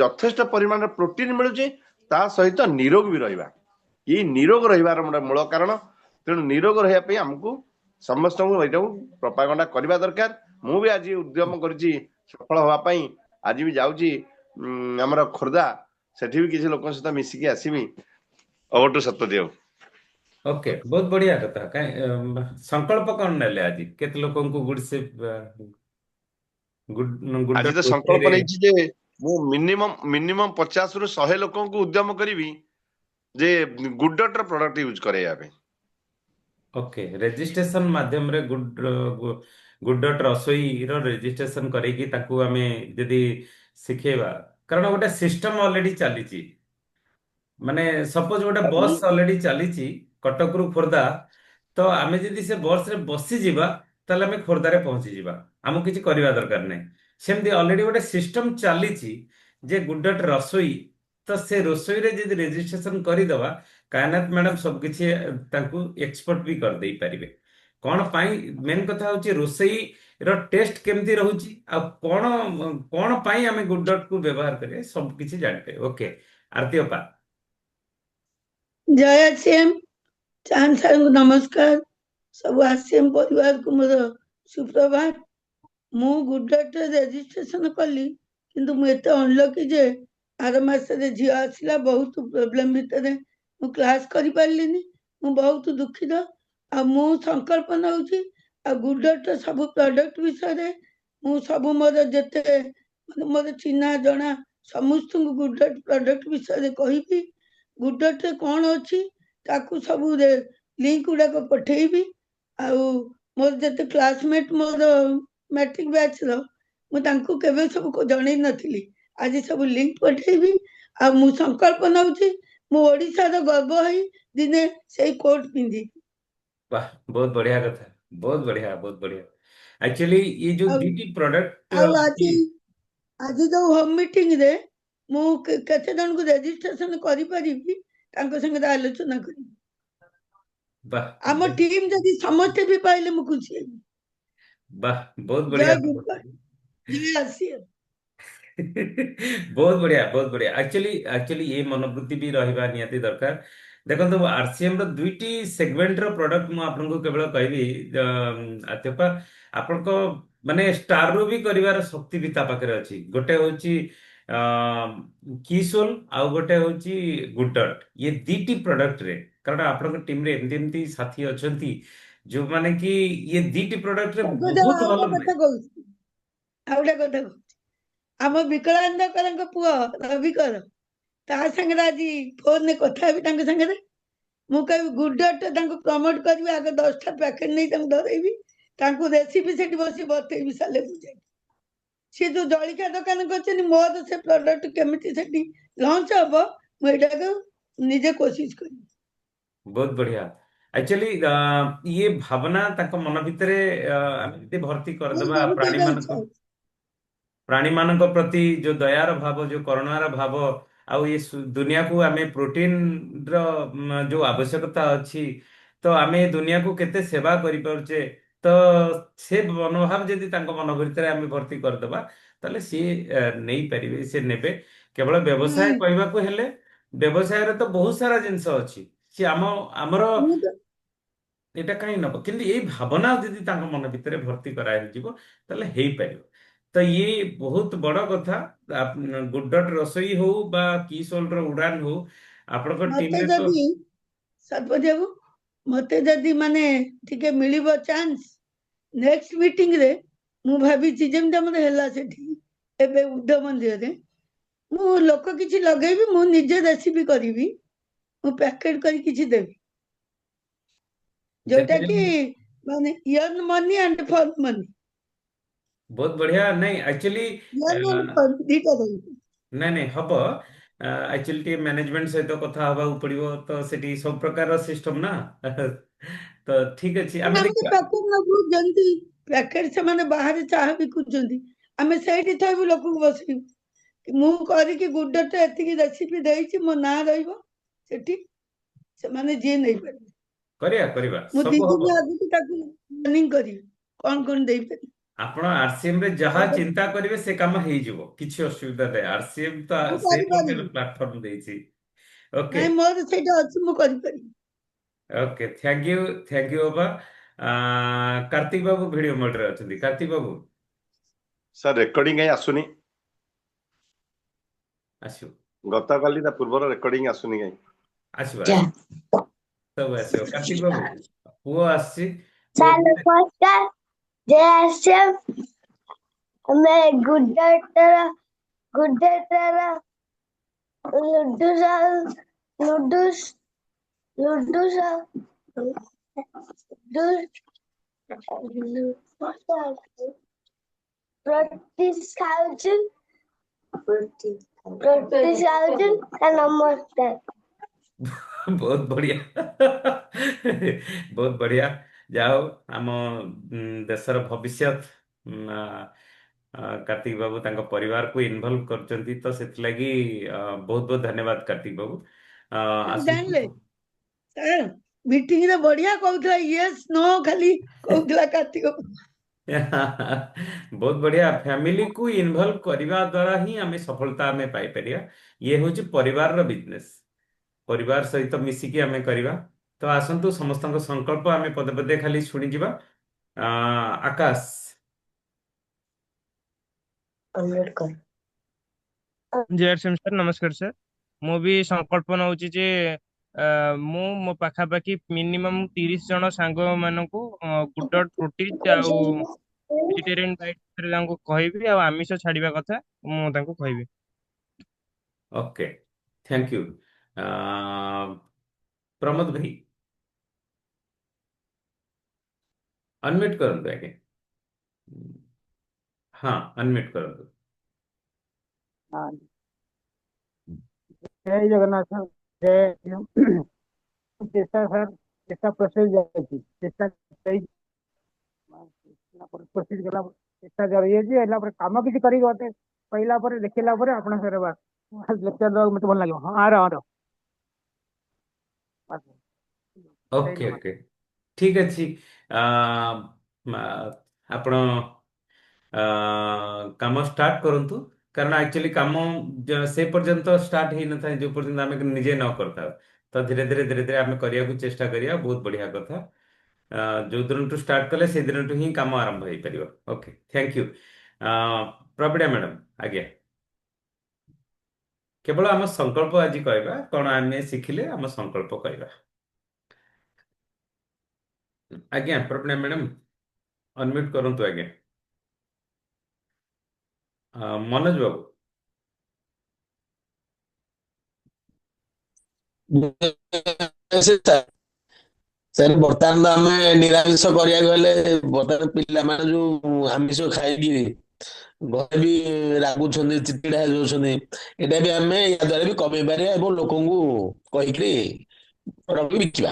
ଯଥେଷ୍ଟ ପରିମାଣରେ ପ୍ରୋଟିନ ମିଳୁଛି। ତା ସହିତ ନିରୋଗ ବି ରହିବା, ଇଏ ନିରୋଗ ରହିବାର ମୂଳ କାରଣ। ତେଣୁ ନିରୋଗ ରହିବା ପାଇଁ ଆମକୁ ସମସ୍ତଙ୍କୁ ଏଇଟାକୁ ପ୍ରପାଗଣ୍ଡା କରିବା ଦରକାର। ମୁଁ ବି ଆଜି ଉଦ୍ୟମ କରିଛି ସଫଳ ହବା ପାଇଁ। ଆଜି ବି ଯାଉଛି ଆମର ଖୋର୍ଦ୍ଧା, ସେଠି ବି କିଛି ଲୋକଙ୍କ ସହିତ ମିଶିକି ଆସିବି। ଅବଠୁ ସତ୍ୟଦେବ। ओके बहुत बढ़िया कथा संकल्प कौन नेले आज केते लोकन को गुड से गुड ଆଜି ତ रोषेई ସଂକଳ୍ପ ନେଇଛି ଯେ ମୁଁ ମିନିମମ୍ 50 ରୁ 100 ଲୋକଙ୍କୁ ଉଦ୍ୟମ କରିବି ଯେ ଗୁଡ୍ଡଟ ର ପ୍ରଡକ୍ଟ ୟୁଜ କରାଇବା ପାଇଁ। ओके रेजिस्ट्रेशन माध्यम रे गुड डॉट रसोई रो रेजिस्ट्रेशन करैकी ताकू आमे यदि शिखेबा कारण गोटे सिस्टम ऑलरेडी चलीची माने सपोज गोटे बस ऑलरेडी चलीची कटक रु खोर्धा तो आमे यदि से बस रे बसी जीवा ताले आमे खोर्धा रे पहुंची जीवा हमको किछि करबा दरकार नै सेमती ऑलरेडी गोटे सिस्टम चलीची जे गुड डॉट रसोई तो से रसोई रे यदि रेजिस्ट्रेशन करि दवा कायनात मैडम सब किछि तांकू एक्सपर्ट भी कर देई परिबे कोन पाई मेन कथा होची रोसई रो टेस्ट केमती रहूची आ कोन पाई आमे गुड डॉट को व्यवहार करे सब किछि जानते ओके आरती अपा जय श्याम चांद सार को नमस्कार सब आश्यम परिवार को मोर सुप्रभात मु गुडडॉट रेजिस्ट्रेशन कली किंतु मु एते अनलकी जे आर मास रे झियो आसिला बहुत प्रॉब्लम भितर मु क्लास करि पारलिनी मु बहुत दुखित आ मु संकल्प नउची आ गुडडॉट सब प्रोडक्ट विषय रे मु सब मोर जते मोर चिन्हा जणा समस्त गुडडॉट प्रोडक्ट विषय रे कहिबी गुडडॉट रे कोन अछि ताकू सब लिंक गुडा को पठेइबी आ मोर जते क्लासमेट मोर मैट्रिक बैच रो मु तांको केबे सब को जणै नथिली आज सब लिंक पठेइबी आ मु संकल्प नउची मु ओडिसा रो गर्व हई दिने सेई कोट पिंदी वाह बहुत बढ़िया कथा बहुत बढ़िया एक्चुअली ये जो आ दीटी प्रोडक्ट आ आज जो होम मीटिंग रे मु केते जन को रजिस्ट्रेशन करि परिबी तांको संगे आलोचना करी वाह आम टीम जदि समस्त भी पाइले मु खुशी हेबी वाह बहुत बढ़िया जय गुरुवार जय आसिया बहुत बढ़िया एक्चुअली एक्चुअली ये मनोवृत्ति भी रहिबा नियति दरकार देखो आरसीएम रो दुईटी सेगमेंट रो प्रोडक्ट मु आपनको केवल कहबी अत्यपा आपनको माने स्टार रो भी करिवार शक्ति भी ता पाखरे अछि गोटे होची कीसोल आउ गोटे होची गुडडॉट ये दीटी प्रोडक्ट रे कारण आपनको टीम रे एमती एमती साथी अछंती जो माने कि ये दीटी प्रोडक्ट रे बहुत आउटा भलो कथा कहूची आउटा कथा कहूची आम विकलांग करंग पुओ रवि कर ता संगे आज फोन ने कथा भी तांग संगे मु कहि गुडडॉट तांको प्रमोट करबी आगे 10टा पैकेट नै तांको धरैबी तांको रेसिपी सेठी बसी बतैबी साले बुझे से जो जलिका दुकान करछनी मोर से प्रोडक्ट केमिति सेठी लॉन्च हबो मु एटा को निजे कोशिश करी बहुत बढ़िया एक्चुअली ये भावना ताको मन भितरे आमे जदि भर्ती मोर करदबा बहुत एटा इच्छा है प्राणी मान प्रति जो दयार भाव जो करुणार भाव आउ ये दुनिया को आमे प्रोटीन रो जो आवश्यकता अछि तो आमे ये दुनिया को केते सेवा करि पारुचे तो से मनोभाव यदि तांको मन भितरे आमे भर्ती करदबा ताले सी नहीं परिबे से नेबे केवल व्यवसाय कहबा को हेले व्यवसाय रे तो बहुत सारा जिंस अछि सी हमरो मु तो এটা କାହିଁ ନବ କିନ୍ତୁ ଏଇ ଭାବନା ଯଦି ତାଙ୍କ ମନ ଭିତରେ ଭର୍ତ୍ତି କରାହେଇଯିବ ତାହେଲେ ହେଇପାରିବ ତ ଇଏ ବହୁତ ବଡ କଥା ଗୁଡ୍ ଡଟ୍ ରସୋଇ ହଉ ବା କିସୋଲ ର ଉଡାନ ହଉ ଆପଣଙ୍କ मते ଟିମରେ ତ जदि सरपंच बाबू मते जदि माने टिके मिलिबो चांस नेक्स्ट मीटिंग रे मु भाबिछि जेमते हमर हेला सेठी एबे उद्ध मंदिर रे मु लोक किछि लगेबी मु निजे रेसिपी करिवि मु पैकेट करी किछि देबी जोटा ସେଥିରେ कि माने earn money and for money ବହୁତ ବଢିଆ ନାଇଁ ଆକ୍ଚୁଆଲି अर्न एंड फॉर दीटा देबी ନାଇଁ ନାଇଁ ହବ ଆକ୍ଚୁଆଲି ଟିକେ ମ୍ୟାନେଜମେଣ୍ଟ ସହିତ କଥା ହବାକୁ ପଡିବ ତ ସେଠି ସବୁ ପ୍ରକାର ସିଷ୍ଟମ ନା ତ ଠିକ ଅଛି ଆମେ ଆମେ ତ ଦେଖିବା ପ୍ୟାକେଟ ନବୁ ଯେମିତି ପ୍ୟାକେଟ ସେମାନେ ବାହାରେ ଚାହା ବିକୁଛନ୍ତି ଆମେ ସେଇଠି ଥଇବୁ ଲୋକଙ୍କୁ ବସେଇବୁ ମୁଁ କରିକି ଗୁଡଟା ଏତିକି ରେସିପି ଦେଇଛି ମୋ ନାଁ ରହିବ ସେଠି ସେମାନେ ଯିଏ ନେଇପାରିବେ କରିବା ମୁଁ ଦି ସବୁ ହବ ଦିନ ଆଗକୁ ତାକୁ ପ୍ଲାନିଂ କରିବି କଣ ଦେଇପାରିବି ଆପଣ ଆରସିଏମ ରେ ଯାହା ତାପରେ ଚିନ୍ତା କରିବେ ସେ କାମ ହେଇଯିବ କିଛି ଅସୁବିଧା ନାହିଁ ଆରସିଏମ ତ ମୁଁ ସେଇ ପ୍ରକାର କରିପାରିବି ପ୍ଲାଟଫର୍ମ ଦେଇଛି ଓକେ ନାଇଁ ମୋର ସେଇଟା ଅଛି ମୁଁ କରିପାରିବି ଓକେ ଥ୍ୟାଙ୍କ ୟୁ ବାବା କାର୍ତ୍ତିକ ବାବୁ ଭିଡିଓ ମୋଡରେ ଅଛନ୍ତି କାର୍ତ୍ତିକ ବାବୁ ସାର୍ ରେକର୍ଡିଂ କାଇଁ ଆସୁନି ଆସିବ ଗତକାଲି ତା ପୂର୍ବର ରେକର୍ଡିଂ ଆସୁନି କାଇଁ ଆସିବ ସବୁ ଆସିବ। କାର୍ତ୍ତିକ ବାବୁ ପୁଅ ଆସିଛି, ପୁଅ ସାର୍ ନମସ୍କାର, ଜୟ ଆଶ୍ରମ। ଆମେ ଗୁଡ୍ଡାଟାର ଲୁଡୁ ଲୁଡୁସ ଲୁଡୁସ ପ୍ରାକ୍ଟିସ ଖାଉଛୁ ପ୍ରାକ୍ଟିସ ଖାଉଛୁ। ସାର୍ ନମସ୍କାର। ବହୁତ ବଢିଆ ବହୁତ ବଢିଆ। ଯାହା ହଉ ଆମ ଦେଶର ଭବିଷ୍ୟତ କାର୍ତ୍ତିକ ବାବୁ ତାଙ୍କ ପରିବାରକୁ ଇନଭଲ୍ଭ କରୁଛନ୍ତି, ତ ସେଥିଲାଗି ବହୁତ ବହୁତ ଧନ୍ୟବାଦ କାର୍ତ୍ତିକ ବାବୁ। ଜାଣିଲେ ଆସନ୍ତୁ। ସାର୍ ମିଟିଂ ରେ ବଢିଆ କହୁଥିଲା, ୟେସ୍ ନୋ ଖାଲି କହୁଥିଲା କାର୍ତ୍ତିକ। ବହୁତ ବଢିଆ। ଫ୍ୟାମିଲିକୁ ଇନଭଲ୍ଭ କରିବା ଦ୍ୱାରା ହିଁ ଆମେ ସଫଳତା ଆମେ ପାଇପାରିବା। ଇଏ ହଉଛି ପରିବାରର ବିଜନେସ୍, ପରିବାର ସହିତ ମିଶିକି ଆମେ କରିବା। ତ ଆସନ୍ତୁ ସମସ୍ତଙ୍କ ସଂକଳ୍ପ ଆମେ ପଦେ ପଦେ ଖାଲି ଶୁଣିଯିବା। ଆକାଶ। ଜୟ ଶ୍ରୀ ସାର୍, ନମସ୍କାର ସାର୍। ମୁଁ ବି ସଂକଳ୍ପ ନଉଛି ଯେ ମୁଁ ମୋ ପାଖାପାଖି ମିନିମମ୍ 30 ଜଣ ସାଙ୍ଗ ମାନଙ୍କୁ ଗୁଡ ପ୍ରୋଟିନ୍ ଆଉ ଭେଜିଟେରିଆନ ଡାଏଟ ବିଷୟରେ ତାଙ୍କୁ କହିବି, ଆଉ ଆମିଷ ଛାଡିବା କଥା ମୁଁ ତାଙ୍କୁ କହିବି। Okay, thank you. ପ୍ରମୋଦ ଭାଇ ଅନମ୍ୟୁଟ କରନ୍ତୁ ଆଜ୍ଞା। ହଁ, ଅନମ୍ୟୁଟ କରନ୍ତୁ। ଜୟ ଜଗନ୍ନାଥ। ଜୟ ଚେଷ୍ଟା ସାର୍, ଚେଷ୍ଟା ପ୍ରୋସେସ ଯାଇଛି, ଚେଷ୍ଟା ପ୍ରୋସେସ ଗଲା, ଚେଷ୍ଟା ଜାରି ଯାଇଛି। ହେଲା ପରେ କାମ କିଛି କରିକି ମତେ କହିଲା ପରେ ଦେଖିଲା ପରେ ଆପଣ ସାର୍ ଲେକ୍ଚର ଦେବାକୁ ମତେ ଭଲ ଲାଗିବ। ହଁ ଆର ଓକେ ଓକେ, ଠିକ ଅଛି। ଆପଣ କାମ ଷ୍ଟାର୍ଟ କରନ୍ତୁ, କାରଣ ଆକ୍ଚୁଆଲି କାମ ସେ ପର୍ଯ୍ୟନ୍ତ ଷ୍ଟାର୍ଟ ହେଇନଥାଏ ଯୋଉ ପର୍ଯ୍ୟନ୍ତ ଆମେ ନିଜେ ନ କରିଥାଉ। ତ ଧୀରେ ଧୀରେ ଧୀରେ ଧୀରେ ଆମେ କରିବାକୁ ଚେଷ୍ଟା କରିବା, ବହୁତ ବଢିଆ କଥା। ଯୋଉ ଦିନଠୁ ଷ୍ଟାର୍ଟ କଲେ ସେଇ ଦିନଠୁ ହିଁ କାମ ଆରମ୍ଭ ହେଇପାରିବ। Okay, thank you. Prabina madam ଆଜ୍ଞା। କେବଳ ଆମ ସଂକଳ୍ପ ଆଜି କହିବା, କଣ ଆମେ ଶିଖିଲେ ଆମ ସଂକଳ୍ପ କହିବା। ଆଜ୍ଞା ପ୍ରବୀଣା ମ୍ୟାଡ଼ାମ ଅନମ୍ୟୁଟ କରନ୍ତୁ ଆଜ୍ଞା। ମନୋଜ ବାବୁ। ସାର୍ ବର୍ତ୍ତମାନ ତ ଆମେ ନିରାମିଷ କରିବାକୁ ହେଲେ ବର୍ତ୍ତମାନ ପିଲାମାନେ ଯୋଉ ଆମିଷ ଖାଇକି ଘରେ ବି ରାଗୁଛନ୍ତି, ଚିଡଚିଡା ହେଇଯାଉଛନ୍ତି, ଏଇଟା ବି ଆମେ ୟା ଦ୍ୱାରା ବି କମେଇ ପାରିବା ଏବଂ ଲୋକଙ୍କୁ କହିକିରି ପ୍ରଡକ୍ଟ ବିକିବା।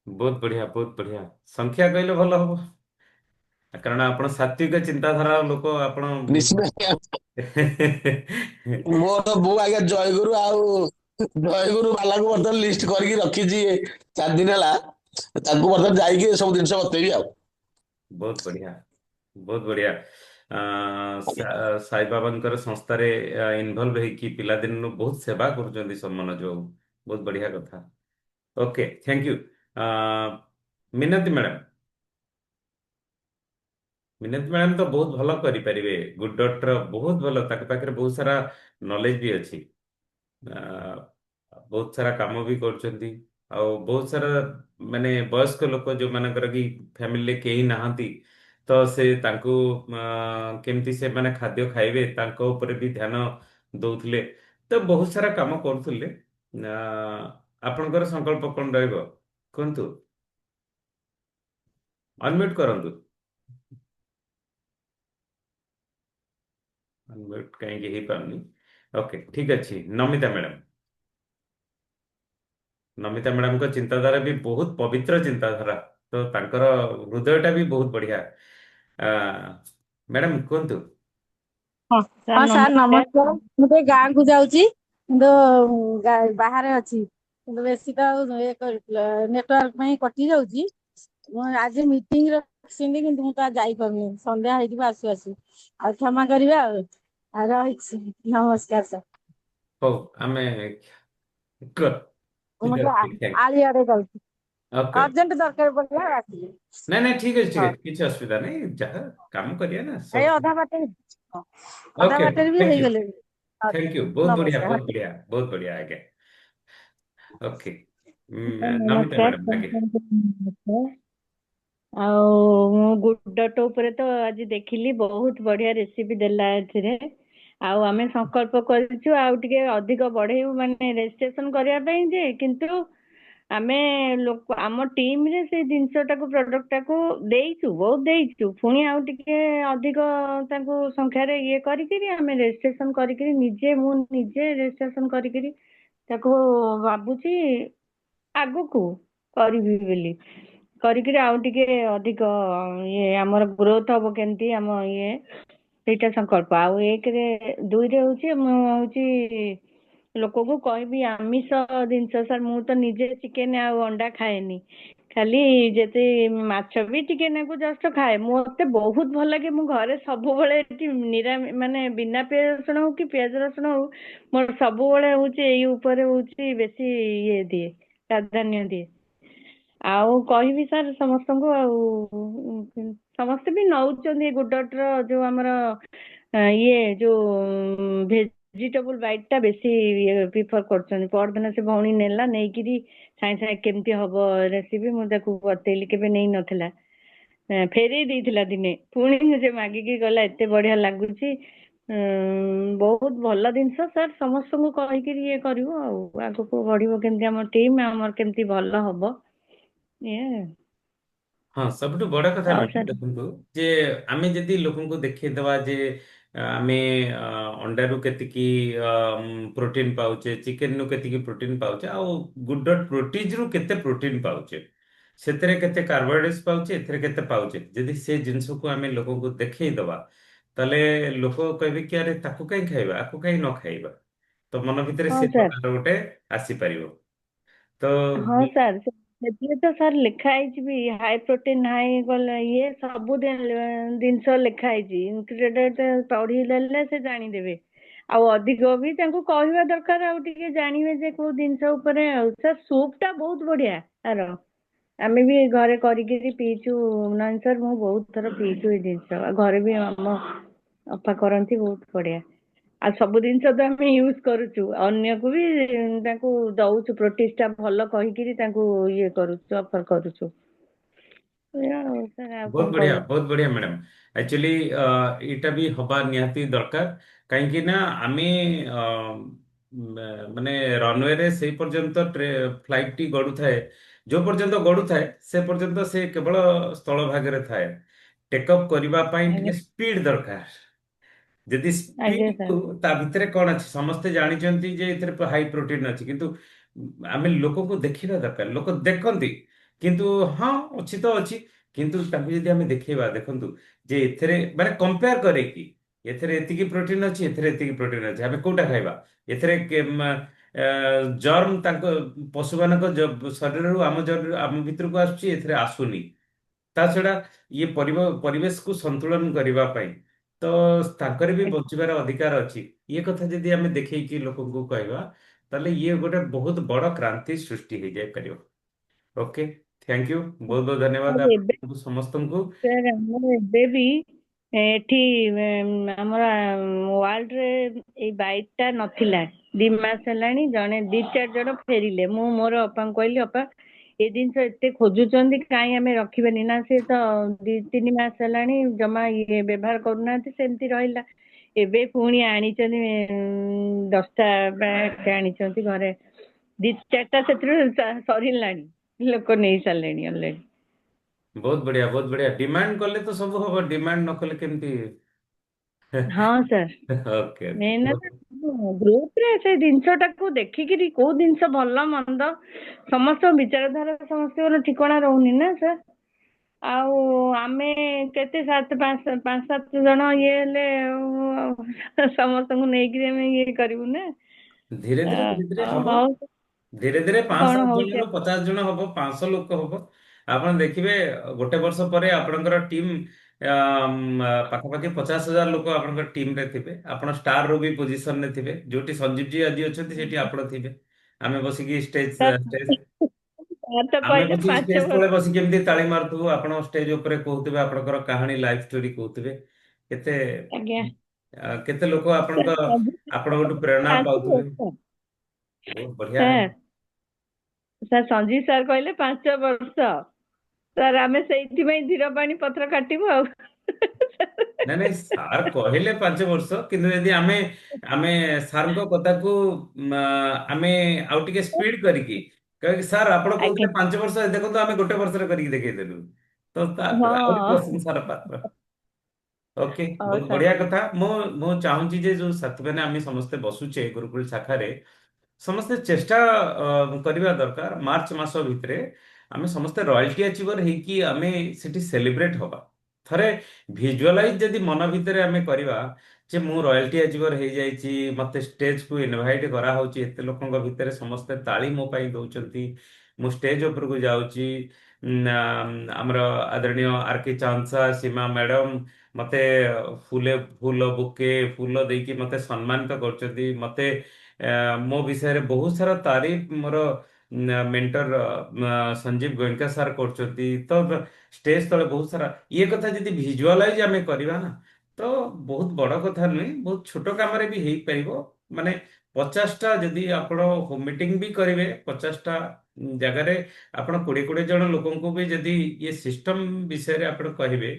ବହୁତ ବଢିଆ, ବହୁତ ବଢିଆ। ସଂଖ୍ୟା କହିଲେ ଭଲ ହବ, କାରଣ ଆପଣ ସାତ୍ବିକ ଚିନ୍ତାଧାରାର ଲୋକ ଆପଣ। ନିଶ୍ଚିତ। ମୋର ବୋଉ ଆଜ୍ଞା ଜୟଗୁରୁ ଆଉ ଜୟଗୁରୁ ବାଲାଙ୍କୁ ବର୍ତ୍ତମାନ ଲିଷ୍ଟ କରିକି ରଖିଛି 4 ଦିନ ହେଲା, ତାଙ୍କୁ ବର୍ତ୍ତମାନ ଯାଇକି ସବୁ ଜିନିଷ ବତେଇବି ଆଉ। ବହୁତ ବଢିଆ, ବହୁତ ବଢିଆ। ସାଇବାବାଙ୍କର ସଂସ୍ଥାରେ ଇନଭଲ୍ଭ ହେଇକି ପିଲାଦିନରୁ ବହୁତ ସେବା କରୁଛନ୍ତି ମନୋଜ ବାବୁ, ବହୁତ ବଢିଆ କଥା। Okay, thank you. Minati madam. Minati madam ତ ବହୁତ ଭଲ କରିପାରିବେ, ଗୁଡ୍ ଡଟ୍ର ବହୁତ ଭଲ, ତାଙ୍କ ପାଖରେ ବହୁତ ସାରା ନଲେଜ ବି ଅଛି, ବହୁତ ସାରା କାମ ବି କରୁଛନ୍ତି। ଆଉ ବହୁତ ସାରା ମାନେ ବୟସ୍କ ଲୋକ ଯୋଉମାନଙ୍କର କି ଫ୍ୟାମିଲିରେ କେହି ନାହାନ୍ତି, ତ ସେ ତାଙ୍କୁ କେମିତି ସେମାନେ ଖାଦ୍ୟ ଖାଇବେ ତାଙ୍କ ଉପରେ ବି ଧ୍ୟାନ ଦଉଥିଲେ, ତ ବହୁତ ସାରା କାମ କରୁଥିଲେ। ଆପଣଙ୍କର ସଂକଳ୍ପ କଣ ରହିବ କୁହନ୍ତୁ? ଅନମ୍ୟୁଟ କରନ୍ତୁ। ଅନମ୍ୟୁଟ କାହିଁକି ହେଇପାରୁନି? ଓକେ, ଠିକ ଅଛି। ନମିତା ମ୍ୟାଡ଼ାମ। ନମିତା ମ୍ୟାଡ଼ାମଙ୍କ ଚିନ୍ତାଧାରା ବି ବହୁତ ପବିତ୍ର ଚିନ୍ତାଧାରା, ତ ତାଙ୍କର ହୃଦୟଟା ବି ବହୁତ ବଢିଆ। ମ୍ୟାଡ଼ାମ କୁହନ୍ତୁ। ହଁ ହଁ ସାର୍ ନମସ୍କାର। ମୁଁ ଟିକେ ଗାଁକୁ ଯାଉଛି, କିନ୍ତୁ ବାହାରେ ଅଛି, କିନ୍ତୁ ବେଶୀ ତ ନେଟୱାର୍କ ପାଇଁ କଟି ଯାଉଛି। ମୁଁ ଆଜି ମିଟିଂରେ ଆସିଲି, କିନ୍ତୁ ମୁଁ ତ ଯାଇପାରୁନି, ସନ୍ଧ୍ୟା ହେଇଯିବ ଆସୁ ଆସୁ, ଆଉ କ୍ଷମା କରିବେ ଆଉ ରହିଛି। ନମସ୍କାର ସାର୍। ହଉ ଆମେ ମୁଁ ଠିକ ଟିକେ ଅଛି, ଥ୍ୟାଙ୍କ ଆଳିଆରେ ଯାଉଛି, ଓକେ। ଅର୍ଜେଣ୍ଟ ଦରକାର ପଡିଲା ଆସିଲି। ନାଇଁ ନାଇଁ, ଠିକ ଅଛି, ଠିକ ହଁ ଅଛି, କିଛି ଅସୁବିଧା ନାହିଁ, ଯାହା କାମ କରିବା ନା ଏଇ ସବୁ। ଅଧା ବାଟରେ, ହଁ, ଅଧା ଓକେ ଓକେ, ବାଟରେ ବି ଥ୍ୟାଙ୍କ ୟୁ। ହେଇଗଲେଣି। ଥ୍ୟାଙ୍କ ୟୁ, ବହୁତ ବଢିଆ, ନମସ୍କାର। ବହୁତ ବଢିଆ, ବହୁତ ବଢିଆ ଆଜ୍ଞା। ଓକେ। ନମିତା ନମସ୍କାର ମ୍ୟାଡ଼ାମ ଆଜ୍ଞା। ସମସ୍ତଙ୍କୁ ନମସ୍କାର। ଆଉ ମୁଁ ଗୁଡ ଡଟ ଉପରେ ତ ଆଜି ଦେଖିଲି ବହୁତ ବଢିଆ ରେସିପି ଦେଲା ଏଥିରେ। ଆଉ ଆମେ ସଂକଳ୍ପ କରିଛୁ ଆଉ ଟିକେ ଅଧିକ ବଢେଇବୁ ମାନେ ରେଜିଷ୍ଟ୍ରେସନ କରିବା ପାଇଁ ଯେ କିନ୍ତୁ ଆମେ ଲୋକ ଆମ ଟିମରେ ସେଇ ଜିନିଷଟାକୁ ପ୍ରଡକ୍ଟଟାକୁ ଦେଇଛୁ ବହୁତ ଦେଇଛୁ ପୁଣି ଆଉ ଟିକେ ଅଧିକ ତାଙ୍କୁ ସଂଖ୍ୟାରେ ଇଏ କରିକିରି ଆମେ ରେଜିଷ୍ଟ୍ରେସନ କରିକିରି ମୁଁ ନିଜେ ରେଜିଷ୍ଟ୍ରେସନ କରିକିରି ତାକୁ ଭାବୁଛି ଆଗକୁ କରିବି ବୋଲି କରିକିରି ଆଉ ଟିକେ ଅଧିକ ଇଏ ଆମର ଗ୍ରୋଥ ହବ କେମିତି ଆମ ଇଏ ସେଇଟା ସଂକଳ୍ପ। ଆଉ ଏକରେ ଦୁଇରେ ହଉଛି ମୁଁ ହଉଛି ଲୋକଙ୍କୁ କହିବି ଆମିଷ ଜିନିଷ ସାର୍ ମୁଁ ତ ନିଜେ ଚିକେନ ଆଉ ଅଣ୍ଡା ଖାଏନି ଖାଲି ଯେତେ ମାଛ ବି ଟିକେ ନାକୁ ଜଷ୍ଟ ଖାଏ ମତେ ବହୁତ ଭଲ ଲାଗେ ମୁଁ ଘରେ ସବୁବେଳେ ଏଠି ମାନେ ବିନା ପିଆଜ ରସୁଣ ହଉ କି ପିଆଜ ରସୁଣ ହଉ ମୋର ସବୁବେଳେ ହଉଛି ଏଇ ଉପରେ ହଉଛି ବେଶୀ ଇଏ ଦିଏ ପ୍ରାଧାନ୍ୟ ଦିଏ। ଆଉ କହିବି ସାର୍ ସମସ୍ତଙ୍କୁ ଆଉ ସମସ୍ତେ ବି ନଉଛନ୍ତି ଗୁଡର ଯୋଉ ଆମର ଇଏ ଯୋଉ ଭେଜିଟେବୁଲ ବାଇଟ ଟା ବେଶୀ ପ୍ରିଫର କରୁଛନ୍ତି। ପରଦିନ ସେ ଭଉଣୀ ନେଲା ନେଇକିରି ସାଙ୍ଗେ ସାଙ୍ଗେ କେମିତି ହବ ରେସିପି ମୁଁ ତାକୁ ବତେଇଲି କେବେ ନେଇ ନଥିଲା ଫେରେଇ ଦେଇଥିଲା ଦିନେ ପୁଣି ସେ ମାଗିକି ଗଲା ଏତେ ବଢିଆ ଲାଗୁଛି। ବହୁତ ଭଲ ଜିନିଷ ସାର୍ ସମସ୍ତଙ୍କୁ କହିକିରି ଇଏ କରିବୁ ଆଉ ଆଗକୁ ବଢିବ କେମିତି ଆମ ଟିମ୍ ଆମର କେମିତି ଭଲ ହବ ଇଏ। ହଁ ସବୁଠୁ ବଡ କଥା ହଉ ମ୍ୟାଡ଼ାମ ସାର୍। ଦେଖନ୍ତୁ ଯେ ଆମେ ଯଦି ଲୋକଙ୍କୁ ଦେଖେଇଦବା ଯେ ଆମେ ଅଣ୍ଡାରୁ କେତିକି ପ୍ରୋଟିନ ପାଉଛେ ଚିକେନରୁ କେତିକି ପ୍ରୋଟିନ ପାଉଛେ ଆଉ ଗୁଡ ପ୍ରୋଟିନ୍ସରୁ କେତେ ପ୍ରୋଟିନ ପାଉଛେ ସେଥିରେ କେତେ କାର୍ବୋହାଇଡ୍ରେଟ୍ସ ପାଉଛେ ଏଥିରେ କେତେ ପାଉଛେ ଯଦି ସେ ଜିନିଷକୁ ଆମେ ଲୋକଙ୍କୁ ଦେଖେଇଦବା ତାହେଲେ ଲୋକ କହିବେ କି ଆରେ ତାକୁ କାହିଁ ଖାଇବା ଆକୁ କାହିଁ ନ ଖାଇବା ତ ମନ ଭିତରେ ହଁ ସେ ସାର୍। ପ୍ରକାର ଗୋଟେ ଆସିପାରିବ ତ ହଁ ସାର୍ ସେଥିରେ ତ ସାର୍ ଲେଖା ହେଇଛି ବି ହାଇ ପ୍ରୋଟିନ ହାଇ ଇଏ ସବୁ ଜିନିଷ ଲେଖା ହେଇଛି ଇନଗ୍ରେଡିଏଣ୍ଟ ପଢିଦେଲେ ସେ ଜାଣିଦେବେ। ଆଉ ଅଧିକ ବି ତାଙ୍କୁ କହିବା ଦରକାର ଆଉ ଟିକେ ଜାଣିବେ ଯେ କୋଉ ଜିନିଷ ଉପରେ ଆଉ ସାର୍ ସୁପ୍ ଟା ବହୁତ ବଢିଆ ତାର ଆମେ ବି ଘରେ କରିକିରି ପିଇଛୁ ନାଇଁ ସାର୍ ମୁଁ ବହୁତ ଥର ପିଇଛୁ ଏଇ ଜିନିଷ ଆଉ ଘରେ ବି ଆମ ଅପା କରନ୍ତି ବହୁତ ବଢିଆ। ଆଉ ସବୁ ଜିନିଷ ତ ଆମେ ୟୁଜ କରୁଛୁ ଅନ୍ୟକୁ ବି ତାଙ୍କୁ ଦଉଛୁ ପ୍ରୋଟିସ ଟା ଭଲ କହିକିରି ତାଙ୍କୁ ଇଏ କରୁଛୁ ଅଫର କରୁଛୁ ଏଇଆ ଆଉ ସାର୍ ଆଉ କଣ କହିବି। ବହୁତ ବଢିଆ ମ୍ୟାଡାମ ଆକ୍ଚୁଆଲି ଏଇଟା ବି ହବା ନିହାତି ଦରକାର କାହିଁକି ନା ଆମେ ଅ, ମାନେ ରନୱେରେ ସେଇ ପର୍ଯ୍ୟନ୍ତ ଫ୍ଲାଇଟ ଟି ଗଡୁଥାଏ ଯୋଉ ପର୍ଯ୍ୟନ୍ତ ଗଡୁଥାଏ ସେ ପର୍ଯ୍ୟନ୍ତ ସେ କେବଳ ସ୍ଥଳ ଭାଗରେ ଥାଏ ଟେକଅପ୍ କରିବା ପାଇଁ ଆଜ୍ଞା ଟିକେ ସ୍ପିଡ ଦରକାର ଯଦି ଆଜ୍ଞା ସ୍ପିଡ ସାର୍। ତା ଭିତରେ କଣ ଅଛି ସମସ୍ତେ ଜାଣିଛନ୍ତି ଯେ ଏଥିରେ ହାଇ ପ୍ରୋଟିନ ଅଛି କିନ୍ତୁ ଆମେ ଲୋକଙ୍କୁ ଦେଖିବା ଦରକାର ଲୋକ ଦେଖନ୍ତି କିନ୍ତୁ ହଁ ଅଛି ତ ଅଛି କିନ୍ତୁ ତାଙ୍କୁ ଯଦି ଆମେ ଦେଖେଇବା ଦେଖନ୍ତୁ ଯେ ଏଥିରେ ମାନେ କମ୍ପେୟାର କରେକି ଏଥିରେ ଏତିକି ପ୍ରୋଟିନ ଅଛି ଏଥିରେ ଏତିକି ପ୍ରୋଟିନ ଅଛି ଆମେ କୋଉଟା ଖାଇବା ଏଥିରେ ଜର୍ମ ତାଙ୍କ ପଶୁମାନଙ୍କ ଶରୀରରୁ ଆମ ଭିତରକୁ ଆସୁଛି ଏଥିରେ ଆସୁନି ତା ଛଡା ଇଏ ପରିବେଶକୁ ସନ୍ତୁଳନ କରିବା ପାଇଁ ତ ତାଙ୍କର ବି ବଞ୍ଚିବାର ଅଧିକାର ଅଛି ଇଏ କଥା ଯଦି ଆମେ ଦେଖେଇକି ଲୋକଙ୍କୁ କହିବା ତାହେଲେ ଇଏ ଗୋଟେ ବହୁତ ବଡ କ୍ରାନ୍ତି ସୃଷ୍ଟି ହେଇଯାଇ ପାରିବ। ଓକେ ଥ୍ୟାଙ୍କ ୟୁ ବହୁତ ବହୁତ ଧନ୍ୟବାଦ ସାର୍ ଏବେ ଆପଣଙ୍କୁ ସମସ୍ତଙ୍କୁ। ସାର୍ ଆମର ଏବେ ବି ଏଠି ଆମର ୱାର୍ଲଡରେ ଏଇ ବାଇଟ ଟା ନଥିଲା 2 ମାସ ହେଲାଣି ଜଣେ 2-4 ଜଣ ଫେରିଲେ ମୁଁ ମୋର ଅପାଙ୍କୁ କହିଲି ଅପା ଏ ଜିନିଷ ଏତେ ଖୋଜୁଛନ୍ତି କାହିଁ ଆମେ ରଖିବାନି ନା ସେ ତ 2-3 ମାସ ହେଲାଣି ଜମା ଇଏ ବ୍ୟବହାର କରୁନାହାନ୍ତି ସେମିତି ରହିଲା ଏବେ ପୁଣି ଆଣିଛନ୍ତି 10ଟା ଆଣିଛନ୍ତି ଘରେ 2-4ଟା ସେଥିରୁ ସରିଲାଣି ଲୋକ ନେଇ ସାରିଲେଣି ଅଲରେଡି। ବହୁତ ବଢିଆ ଡିମାଣ୍ଡ କଲେ ତ ସବୁ ହବ ଡିମାଣ୍ଡ ନ କଲେ କେମିତି ହଁ ସାର୍ ଓକେ ଓକେ ମେନ୍ ହେଲା ଗ୍ରୁପ ରେ ସେ ଜିନିଷ ଟାକୁ ଦେଖିକିରି କୋଉ ଜିନିଷ ଭଲ ମନ୍ଦ ସମସ୍ତଙ୍କ ବିଚାରଧାରା ସମସ୍ତଙ୍କର ଠିକଣା ରହୁନି ନା ସାର୍ ଆଉ ଆମେ କେତେ 5-7 ଜଣ ଇଏ ହେଲେ ସମସ୍ତଙ୍କୁ ନେଇକିରି ଆମେ ଇଏ କରିବୁ ନା ଧୀରେ ଧୀରେ ହବ ହଉ ଧୀରେ ଧୀରେ କଣ 5-7 ଜଣରୁ ହଉଛି 50 ଜଣ ହବ 500 ଲୋକ ହବ ଆପଣ ଦେଖିବେ ଗୋଟେ ବର୍ଷ ପରେ ଆପଣଙ୍କର ଟିମ୍ ପାଖାପାଖି 50,000 ଲୋକ ଆପଣଙ୍କର ଟିମ ରେ ଥିବେ ଆପଣ ଷ୍ଟାର ରୁ ବି ପୋଜିସନରେ ଥିବେ ଯୋଉଠି ସଞ୍ଜୀବ ଜି ଆଜି ଅଛନ୍ତି ସେଠି ଆପଣ ଥିବେ ଆମେ ବସିକି ଷ୍ଟେଜ ସାର୍ ତ ଆମେ କହିଲେ ବସିକି 5 ଷ୍ଟେଜ ତଳେ ବର୍ଷ ବସିକି ଏମିତି ତାଳି ମାରୁଥିବୁ ଆପଣ ଷ୍ଟେଜ ଉପରେ କହୁଥିବେ ଆପଣଙ୍କର କାହାଣୀ ଲାଇଫ ଷ୍ଟୋରି କହୁଥିବେ କେତେ ଆଜ୍ଞା କେତେ ଲୋକ ଆପଣଙ୍କଠୁ ପ୍ରେରଣା ପାଉଥିବେ ବହୁତ ବଢିଆ ସାର୍ ସାର୍ ସଞ୍ଜୀବ ସାର୍ କହିଲେ 5 ବର୍ଷ। ସାର୍ ଆମେ ସେଇଥିପାଇଁ ଧୀର ପାଣି ପତ୍ର କାଟିବୁ ଆଉ। ନାଇଁ ନାଇଁ ସାର୍ କହିଲେ 5 ବର୍ଷ, କିନ୍ତୁ ଯଦି ଆମେ ଆମେ ସାର୍ଙ୍କ କଥାକୁ ଆମେ ଆଉ ଟିକେ ସ୍ପିଡ କରିକି କହିକି ସାର୍ ଆପଣ ଆଜ୍ଞା। କହୁଥିଲେ 5 ବର୍ଷ, ଦେଖନ୍ତୁ ଆମେ ଗୋଟେ ବର୍ଷରେ କରିକି ଦେଖେଇଦେଲୁ, ତ ଆହୁରି ହଁ। ପ୍ରଶଂସାର ପାତ୍ର। ଓକେ, ହଉ ବହୁତ ସାର୍। ବଢିଆ କଥା। ମୁଁ ଚାହୁଁଛି ଯେ ଯୋଉ ସାଥୀମାନେ ଆମେ ସମସ୍ତେ ବସୁଛେ ଗୁରୁକୁଳ ଶାଖାରେ, ସମସ୍ତେ ଚେଷ୍ଟା କରିବା ଦରକାର ମାର୍ଚ୍ଚ ମାସ ଭିତରେ ଆମେ ସମସ୍ତେ ରୟାଲଟି ଆଚିଭର ହେଇକି ଆମେ ସେଠି ସେଲିବ୍ରେଟ ହବା। ଥରେ ଭିଜୁଆଲାଇଜ ଯଦି ମନ ଭିତରେ ଆମେ କରିବା ଯେ ମୁଁ ରୟାଲଟି ଆଚିଭର ହେଇଯାଇଛି, ମତେ ଷ୍ଟେଜକୁ ଇନଭାଇଟ୍ କରାହଉଛି, ଏତେ ଲୋକଙ୍କ ଭିତରେ ସମସ୍ତେ ତାଳି ମୋ ପାଇଁ ଦଉଛନ୍ତି, ମୁଁ ଷ୍ଟେଜ ଉପରକୁ ଯାଉଛି, ଆମର ଆଦରଣୀୟ ଆର କେ ଚାନ୍ସା ସୀମା ମ୍ୟାଡମ ମତେ ଫୁଲ ବୁକେ ଫୁଲ ଦେଇକି ମତେ ସମ୍ମାନିତ କରୁଛନ୍ତି, ମତେ ମୋ ବିଷୟରେ ବହୁତ ସାରା ତାରିଫ ମୋର ମେଣ୍ଟର ସଞ୍ଜୀବ ଗୋଏଙ୍କା ସାର୍ କରୁଛନ୍ତି, ତ ଷ୍ଟେଜ ତଳେ ବହୁତ ସାରା ଇଏ କଥା ଯଦି ଭିଜୁଆଲାଇଜ ଆମେ କରିବା ନା, ତ ବହୁତ ବଡ କଥା ନୁହେଁ, ବହୁତ ଛୋଟ କାମରେ ବି ହେଇପାରିବ। ମାନେ 50ଟା ଯଦି ଆପଣ ହୋମ ମିଟିଂ ବି କରିବେ, 50ଟା ଜାଗାରେ ଆପଣ 20 ଜଣ ଲୋକଙ୍କୁ ବି ଯଦି ଇଏ ସିଷ୍ଟମ ବିଷୟରେ ଆପଣ କହିବେ,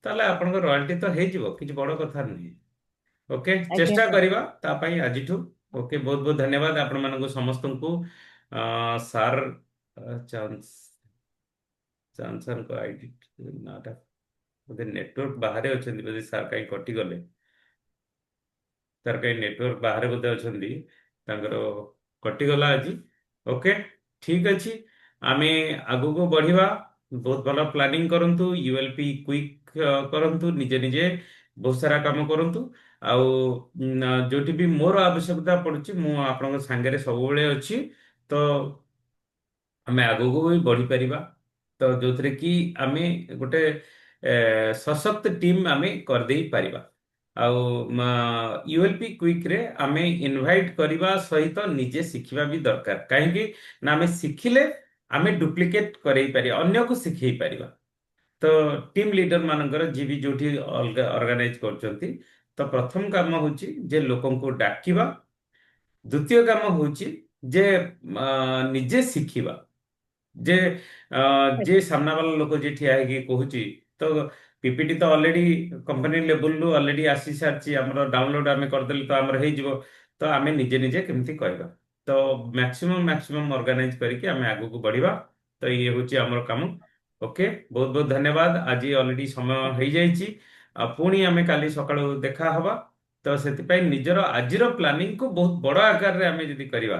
ତାହେଲେ ଆପଣଙ୍କ ରୟାଲଟି ତ ହେଇଯିବ, କିଛି ବଡ କଥା ନୁହେଁ। ଓକେ, ଆଜ୍ଞା ଚେଷ୍ଟା ସାର୍। କରିବା ତା ପାଇଁ ଆଜିଠୁ। ଓକେ, ବହୁତ ବହୁତ ଧନ୍ୟବାଦ ଆପଣମାନଙ୍କୁ ସମସ୍ତଙ୍କୁ। ସାର୍ ଚାନ୍ସଙ୍କ ଆଇଡି ନାଟା ବୋଧେ ନେଟୱାର୍କ ବାହାରେ ଅଛନ୍ତି, ବୋଧେ ସାର୍ କାହିଁ କଟିଗଲେ, ତାର କାହିଁ ନେଟୱାର୍କ ବାହାରେ ବୋଧେ ଅଛନ୍ତି, ତାଙ୍କର କଟିଗଲା ଆଜି। ଓକେ, ଠିକ ଅଛି, ଆମେ ଆଗକୁ ବଢିବା। ବହୁତ ଭଲ ପ୍ଲାନିଂ କରନ୍ତୁ, ୟୁଏଲପି କ୍ୱିକ୍ କରନ୍ତୁ, ନିଜେ ନିଜେ ବହୁତ ସାରା କାମ କରନ୍ତୁ। ଆଉ ଯୋଉଠି ବି ମୋର ଆବଶ୍ୟକତା ପଡୁଛି ମୁଁ ଆପଣଙ୍କ ସାଙ୍ଗରେ ସବୁବେଳେ ଅଛି। ତ ଆମେ ଆଗକୁ ବି ବଢିପାରିବା, ତ ଯୋଉଥିରେ କି ଆମେ ଗୋଟେ ସଶକ୍ତ ଟିମ୍ ଆମେ କରିଦେଇ ପାରିବା। ଆଉ ୟୁଏଲପି କ୍ୱିକରେ ଆମେ ଇନଭାଇଟ୍ କରିବା ସହିତ ନିଜେ ଶିଖିବା ବି ଦରକାର। କାହିଁକି ନା ଆମେ ଶିଖିଲେ ଆମେ ଡୁପ୍ଲିକେଟ କରେଇ ପାରିବା, ଅନ୍ୟକୁ ଶିଖେଇ ପାରିବା। ତ ଟିମ୍ ଲିଡର ମାନଙ୍କର ଯିଏ ବି ଯୋଉଠି ଅଲଗା ଅର୍ଗାନାଇଜ କରୁଛନ୍ତି, ତ ପ୍ରଥମ କାମ ହଉଛି ଯେ ଲୋକଙ୍କୁ ଡାକିବା, ଦ୍ୱିତୀୟ କାମ ହଉଛି ଯେ ନିଜେ ଶିଖିବା। ଯେ ଯିଏ ସାମ୍ନା ବାଲା ଲୋକ ଯିଏ ଠିଆ ହେଇକି କହୁଛି, ତ ପିପିଟି ତ ଅଲରେଡି କମ୍ପାନୀ ଲେବୁଲରୁ ଅଲରେଡି ଆସି ସାରିଛି, ଆମର ଡାଉନଲୋଡ ଆମେ କରିଦେଲେ ତ ଆମର ହେଇଯିବ। ତ ଆମେ ନିଜେ ନିଜେ କେମିତି କହିବା, ତ ମ୍ୟାକ୍ସିମମ୍ ଅର୍ଗାନାଇଜ କରିକି ଆମେ ଆଗକୁ ବଢିବା। ତ ଇଏ ହଉଛି ଆମର କାମ। ଓକେ, ବହୁତ ବହୁତ ଧନ୍ୟବାଦ। ଆଜି ଅଲରେଡି ସମୟ ହେଇଯାଇଛି, ଆଉ ପୁଣି ଆମେ କାଲି ସକାଳୁ ଦେଖା ହବା। ତ ସେଥିପାଇଁ ନିଜର ଆଜିର ପ୍ଲାନିଂକୁ ବହୁତ ବଡ ଆକାରରେ ଆମେ ଯଦି କରିବା,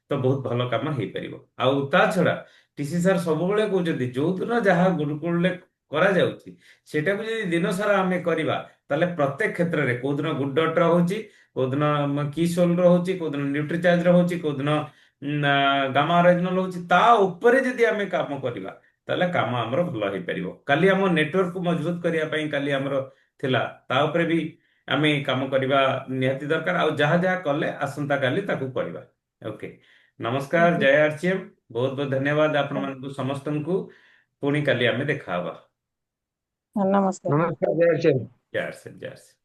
ତ ବହୁତ ଭଲ କାମ ହେଇପାରିବ। ଆଉ ତା ଛଡା ଟିସି ସାର୍ ସବୁବେଳେ କହୁଛନ୍ତି ଯୋଉଦିନ ଯାହା ଗୁରୁକୁଳରେ କରାଯାଉଛି ସେଟାକୁ ଯଦି ଦିନ ସାରା ଆମେ କରିବା, ତାହେଲେ ପ୍ରତ୍ୟେକ କ୍ଷେତ୍ରରେ କୋଉଦିନ ଗୁଡ୍ ଡଟ୍ ର ହଉଛି, କୋଉଦିନ କି ସୋଲ ର ହଉଛି, କୋଉଦିନ ନ୍ୟୁଟ୍ରିଚାର୍ଜ ର ହଉଛି, କୋଉଦିନ ଗାମା ଅରିଜିନାଲ ହଉଛି, ତା ଉପରେ ଯଦି ଆମେ କାମ କରିବା ତାହେଲେ କାମ ଆମର ଭଲ ହେଇପାରିବ। କାଲି ଆମ ନେଟୱାର୍କକୁ ମଜବୁତ କରିବା ପାଇଁ କାଲି ଆମର ଥିଲା, ତା ଉପରେ ବି ଆମେ କାମ କରିବା ନିହାତି ଦରକାର। ଆଉ ଯାହା ଯାହା କଲେ ଆସନ୍ତା କାଲି ତାକୁ କରିବା। ଓକେ, ନମସ୍କାର, ଆଜ୍ଞା। ଜୟ ଆରସିଏମ୍। ବହୁତ ବହୁତ ଧନ୍ୟବାଦ ଆପଣମାନଙ୍କୁ ସମସ୍ତଙ୍କୁ। ପୁଣି କାଲି ଆମେ ଦେଖା ହବା। ନମସ୍କାର। ନମସ୍କାର, ଜୟ ଶ୍ରୀ ରାମ। ଜୟ ଆରସିଏମ୍, ଜୟ ଆରସିଏମ୍।